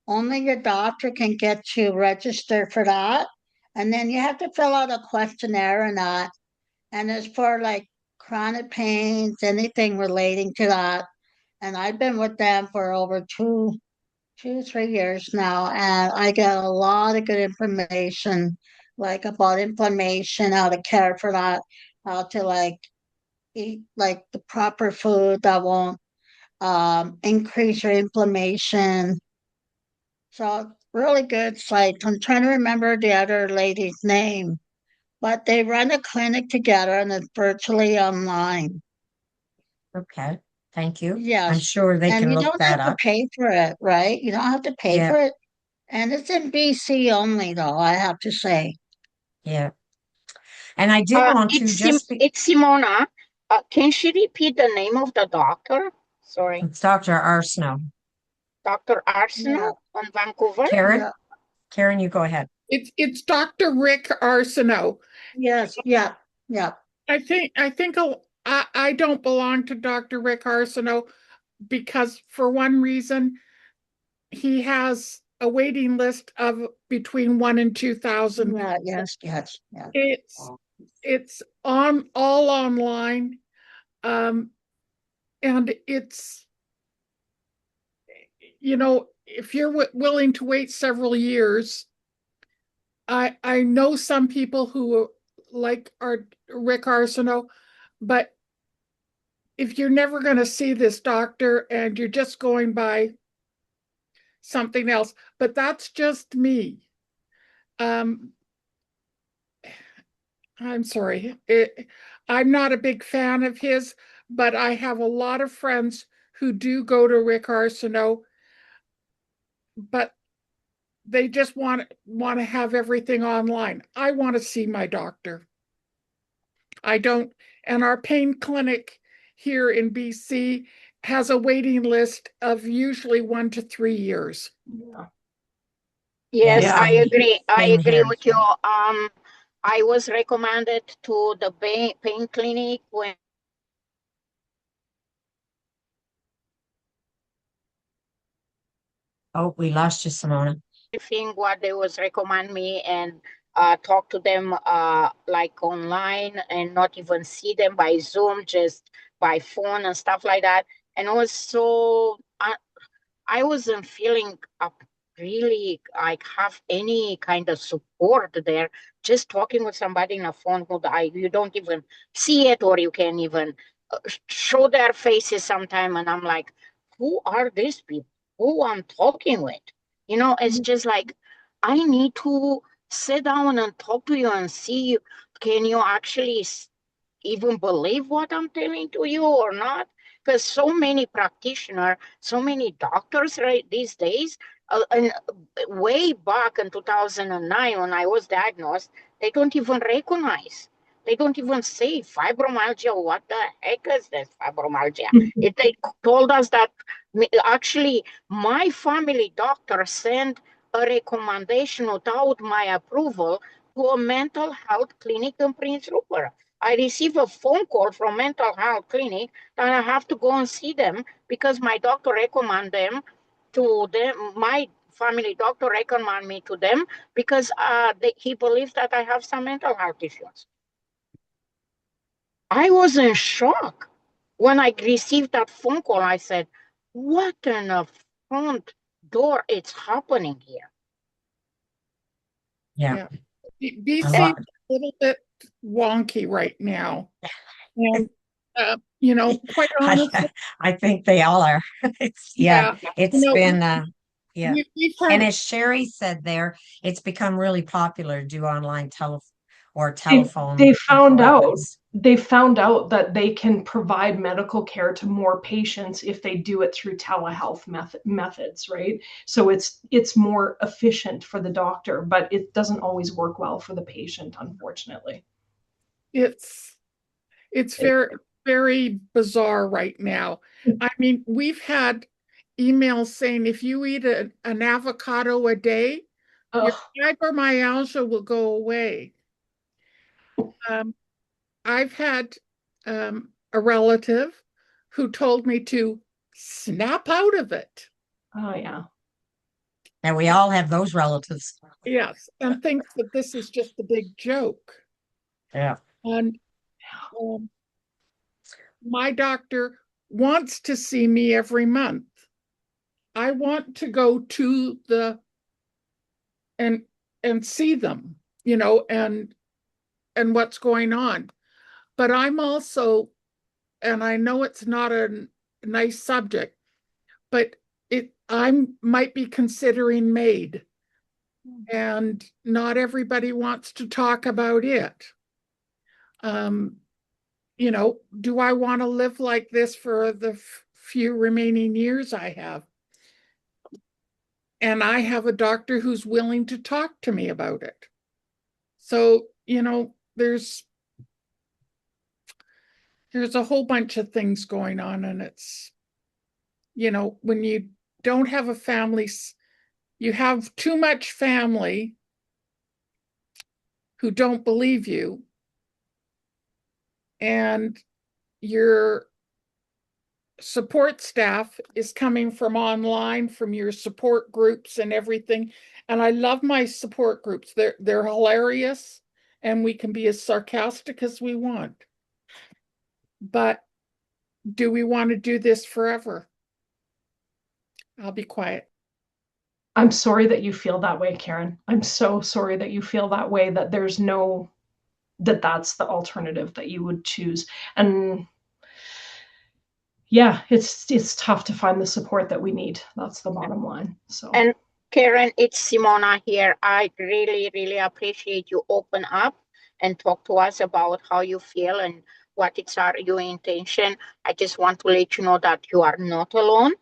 only your doctor can get you registered for that. And then you have to fill out a questionnaire and that. and it's for like chronic pains, anything relating to that. And I've been with them for over 3 years now, and I get a lot of good information, like about inflammation, how to care for that, how to like eat like the proper food that won't increase your inflammation. So really good site. I'm trying to remember the other lady's name, but they run a clinic together and it's virtually online. Okay, thank you. I'm Yes. sure they And can you look don't that have to up. pay for it, right? You don't have to pay Yeah, for it. And it's in BC only, though, I have to say. yeah. And I did want to It's Simona. Can she repeat the name of the doctor? Sorry, it's Dr. Arsenault. Dr. Yeah, Arsenault on Vancouver. Karen, yeah, Karen, you go ahead. It's Dr. Rick Arsenault. yes, yeah, yeah. I don't belong to Dr. Rick Arsenault because for one reason, he has a waiting list of between 1 and 2,000. Yeah, yes, yes, yeah. It's it's on all online. Um, and it's, if you're willing to wait several years, I know some people who like are Rick Arsenault, but if you're never going to see this doctor and you're just going by something else, but that's just me. Um, I'm sorry. I'm not a big fan of his, but I have a lot of friends who do go to Rick Arsenault, but they just want to have everything online. I want to see my doctor. I don't, and our pain clinic here in BC has a waiting list of usually 1 to 3 years. Yeah. Yes, Yeah, I same, agree. I same agree here. with you. I was recommended to the pain clinic when Oh, we lost you, Simona. think what they was recommend me and talk to them like online and not even see them by Zoom, just by phone and stuff like that. And it was so I wasn't feeling up really like have any kind of support there. Just talking with somebody on a phone who you don't even see it or you can't even show their faces sometime. And I'm like, who are these people? Who I'm talking with? It's just like I need to sit down and talk to you and see you. Can you actually even believe what I'm telling to you or not? Because so many practitioners, so many doctors right these days, and way back in 2009 when I was diagnosed, they don't even recognize. They don't even say fibromyalgia. What the heck is this fibromyalgia? They told us that actually my family doctor sent a recommendation without my approval to a mental health clinic in Prince Rupert. I receive a phone call from mental health clinic and I have to go and see them because my doctor recommend them to them. My family doctor recommend me to them because he believes that I have some mental health issues. I was in shock when I received that phone call. I said, "What in the front door is happening here?" Yeah, a BC lot. is a little bit wonky right now. And, quite honestly, I think they all are. Yeah, yeah, it's been, yeah. we've And had, as Sherry said there, it's become really popular to do online They, telephone they found out appointments. they found out that they can provide medical care to more patients if they do it through telehealth methods, right? So it's more efficient for the doctor, but it doesn't always work well for the patient, unfortunately. it's very, very bizarre right now. I mean, we've had emails saying if you eat an avocado a day, your Ugh. fibromyalgia will go away. Um, I've had a relative who told me to snap out of it. Oh yeah. And we all have those relatives. Yes, and thinks that this is just a big joke. Yeah. And My doctor wants to see me every month. I want to go to the and see them, and what's going on. But I'm also, and I know it's not a nice subject, but I might be considering MAID, and not everybody wants to talk about it. Do I want to live like this for the few remaining years I have? And I have a doctor who's willing to talk to me about it. So, there's a whole bunch of things going on, and it's, when you don't have a family, you have too much family who don't believe you, and your support staff is coming from online, from your support groups and everything. And I love my support groups. They're hilarious, and we can be as sarcastic as we want. But do we want to do this forever? I'll be quiet. I'm sorry that you feel that way, Karen. I'm so sorry that you feel that way, that that's the alternative that you would choose. And yeah, it's tough to find the support that we need. That's the bottom line. So, And Karen, it's Simona here. I really, really appreciate you open up and talk to us about how you feel and what your intention. I just want to let you know that you are not alone.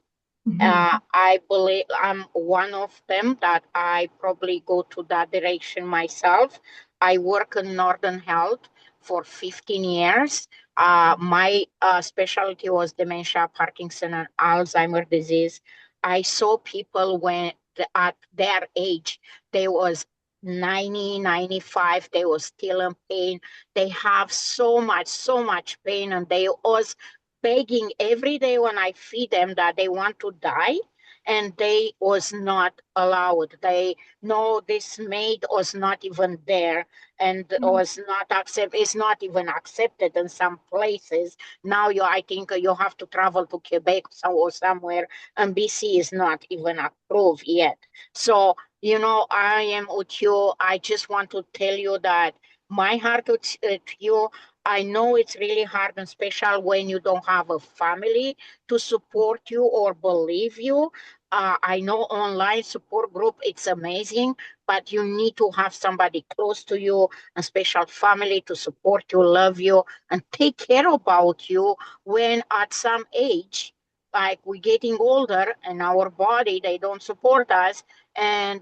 I believe I'm one of them that I probably go to that direction myself. I work in Northern Health for 15 years. My specialty was dementia, Parkinson, and Alzheimer's disease. I saw people when at their age, they was 90, 95, they were still in pain. They have so much pain, and they was begging every day when I feed them that they want to die, and they was not allowed. They know this maid was not even there, and was not accept. It's not even accepted in some places. Now I think you have to travel to Quebec or somewhere, and BC is not even approved yet. So I am with you. I just want to tell you that my heart to you. I know it's really hard, and special when you don't have a family to support you or believe you. I know online support group, it's amazing, but you need to have somebody close to you, a special family to support you, love you, and take care about you when at some age, like we're getting older and our body, they don't support us, and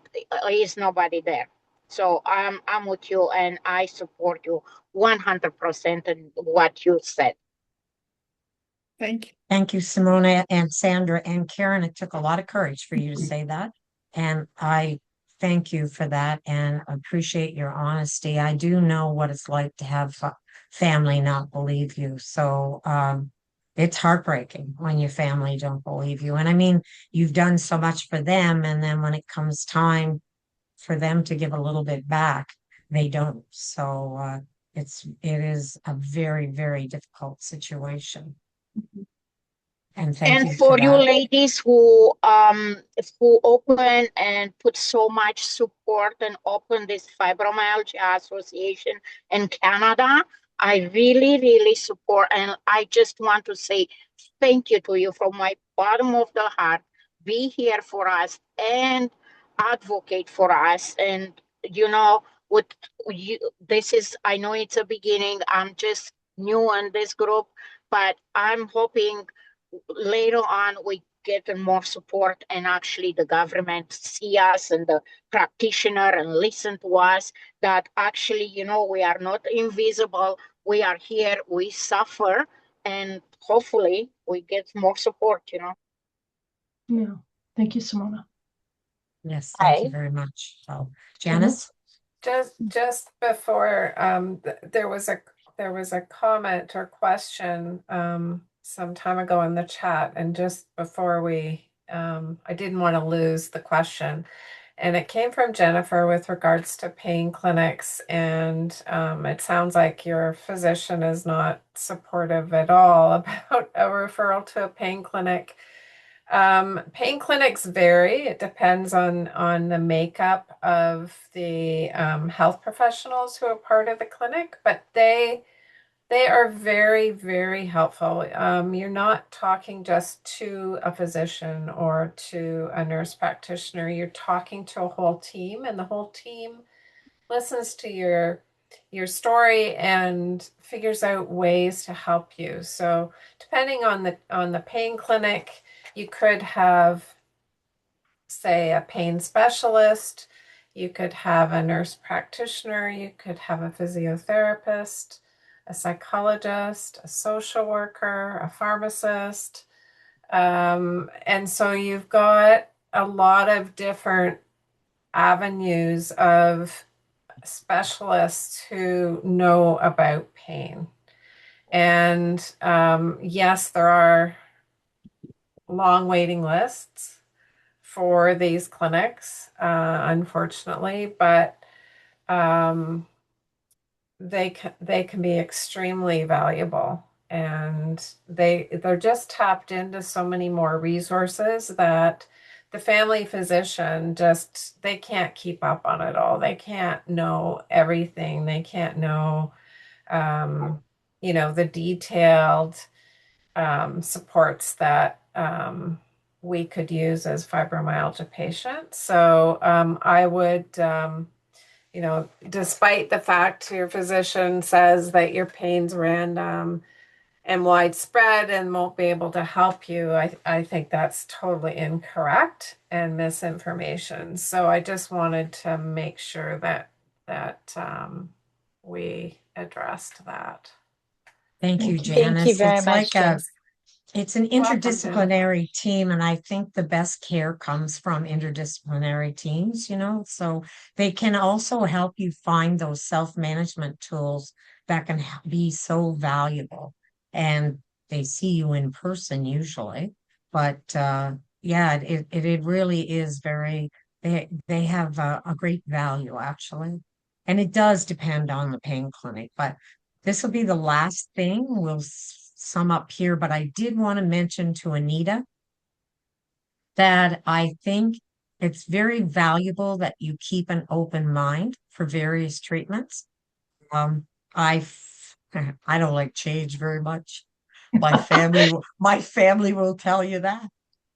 is nobody there. So I'm with you, and I support you 100% in what you said. Thank you. Thank you, Simona and Sandra and Karen. It took a lot of courage for you to say that. And I thank you for that and appreciate your honesty. I do know what it's like to have family not believe you. So it's heartbreaking when your family don't believe you. And I mean, you've done so much for them. And then when it comes time for them to give a little bit back, they don't. So it is a very, very difficult situation. And thank you And for for you that. ladies who open and put so much support and open this Fibromyalgia Association in Canada, I really, really support. And I just want to say thank you to you from my bottom of the heart. Be here for us and advocate for us. And with you, I know it's a beginning. I'm just new in this group, but I'm hoping later on we get more support, and actually the government see us and the practitioner and listen to us, that actually we are not invisible, we are here, we suffer, and hopefully we get more support. yeah. Thank you, Simona. Yes, thank you very much. So, Janice? Just before there was a comment or question some time ago in the chat, and just before I didn't want to lose the question, And it came from Jennifer with regards to pain clinics. And it sounds like your physician is not supportive at all about a referral to a pain clinic. Pain clinics vary. It depends on the makeup of the health professionals who are part of the clinic, but they are very, very helpful. You're not talking just to a physician or to a nurse practitioner. You're talking to a whole team, and the whole team listens to your story and figures out ways to help you. So, depending on the pain clinic, you could have, say, a pain specialist. You could have a nurse practitioner. You could have a physiotherapist, a psychologist, a social worker, a pharmacist. And so you've got a lot of different avenues of specialists who know about pain. And yes, there are long waiting lists for these clinics, unfortunately, but they can be extremely valuable, and they're just tapped into so many more resources that the family physician just they can't keep up on it all. They can't know everything. They can't know the detailed supports that we could use as fibromyalgia patients. So I would despite the fact your physician says that your pain's random and widespread and won't be able to help you, I think that's totally incorrect and misinformation. So I just wanted to make sure that we addressed that. Thank you, Thank you Janice. very It's much, like Janice. it's an Welcome, Jennifer. interdisciplinary team, and I think the best care comes from interdisciplinary teams, so they can also help you find those self-management tools that can be so valuable. And they see you in person usually, but yeah, it really is they have a great value actually. And it does depend on the pain clinic, but this will be the last thing we'll sum up here, but I did want to mention to Anita that I think it's very valuable that you keep an open mind for various treatments. Um, I I don't like change very much. My family will tell you that.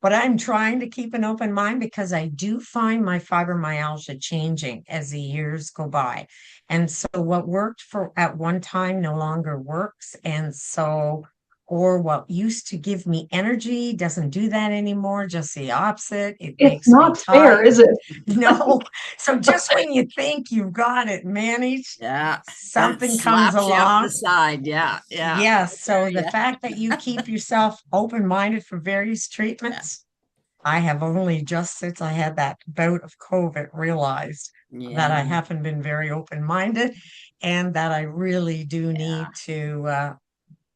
But I'm trying to keep an open mind because I do find my fibromyalgia changing as the years go by. And so what worked for at one time no longer works. And so, or what used to give me energy doesn't do that anymore, just the opposite. It It's makes me not fair, is tired. it? No. So just when you think you've got it managed, Yeah. something It comes slaps you up the along. side. Yeah. Yeah. Yes. So the Yeah. fact that you keep yourself open-minded for various treatments, I have only just since I had that bout of COVID realized that I Yeah. haven't been very open-minded and that I really do need to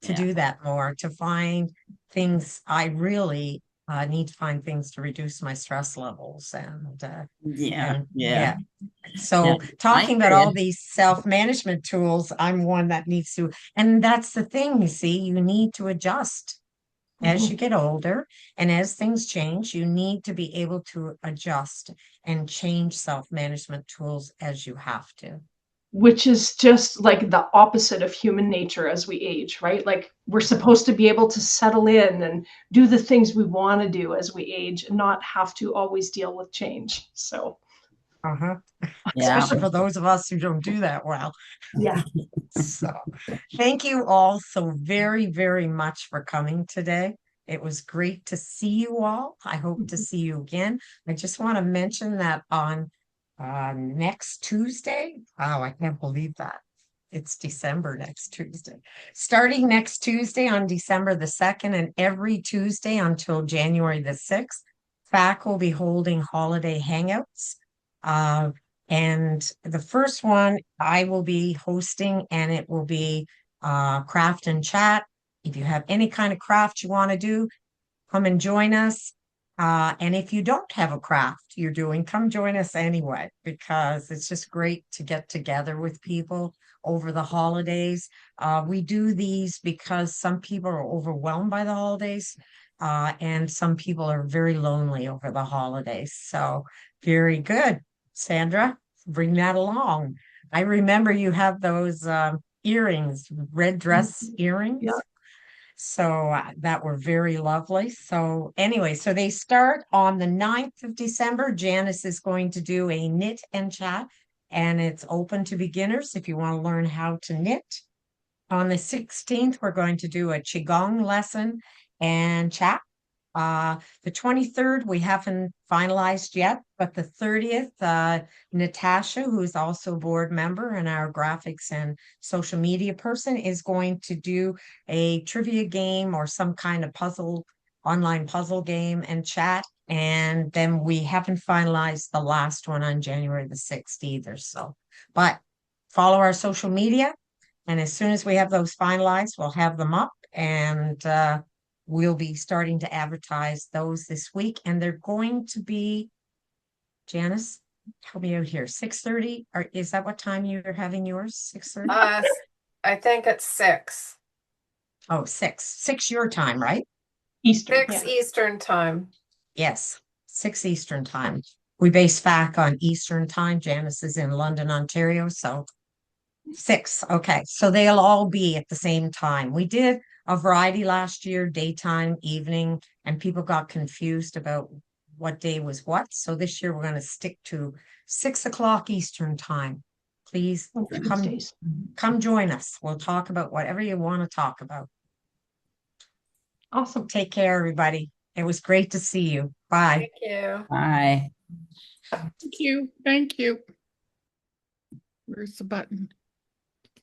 Yeah. do that more, to find things. I really need to find things to reduce my stress levels Yeah. and Yeah. Yeah. so I talking about hear all you. these self-management tools, I'm one that needs to, and that's the thing, you see, you need to adjust as you get older and as things change, you need to be able to adjust and change self-management tools as you have to. Which is just like the opposite of human nature as we age, right? Like we're supposed to be able to settle in and do the things we want to do as we age and not have to always deal with change. So, Uh-huh. Yeah. Especially for those of us who don't do that well. yeah. So thank you all so very, very much for coming today. It was great to see you all. I hope to see you again. I just want to mention that on next Tuesday. Wow, I can't believe that. It's December next Tuesday. Starting next Tuesday on December the 2nd and every Tuesday until January the 6th, FAC will be holding holiday hangouts. And the first one I will be hosting, and it will be craft and chat. If you have any kind of craft you want to do, come and join us. And if you don't have a craft you're doing, come join us anyway, because it's just great to get together with people over the holidays. We do these because some people are overwhelmed by the holidays, and some people are very lonely over the holidays. So very good, Sandra, bring that along. I remember you have those earrings, red dress earrings. Yeah. So that were very lovely. So anyway, so they start on the 9th of December. Janice is going to do a knit and chat, and it's open to beginners if you want to learn how to knit. On the 16th, we're going to do a Qigong lesson and chat. The 23rd, we haven't finalized yet, but the 30th, Natasha, who's also a board member and our graphics and social media person, is going to do a trivia game or some kind of puzzle, online puzzle game and chat. And then we haven't finalized the last one on January the 6th either. So, but follow our social media. And as soon as we have those finalized, we'll have them up, and we'll be starting to advertise those this week. And they're going to be, Janice, help me out here, 6:30, or is that what time you're having yours? 6:30? I think it's 6. Oh, 6 your time, right? Eastern. 6 Yeah. Eastern time. Yes, 6 Eastern time. We base FAC on Eastern time. Janice is in London, Ontario, so 6. Okay, so they'll all be at the same time. We did a variety last year, daytime, evening, and people got confused about what day was what. So this year we're going to stick to 6 o'clock Eastern time. Please On Wednesdays. come join us. We'll talk about whatever you want to talk about. Awesome. Take care, everybody. It was great to see you. Bye. Thank you. Bye. Thank you. Thank you. Where's the button?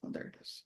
Oh, there it is.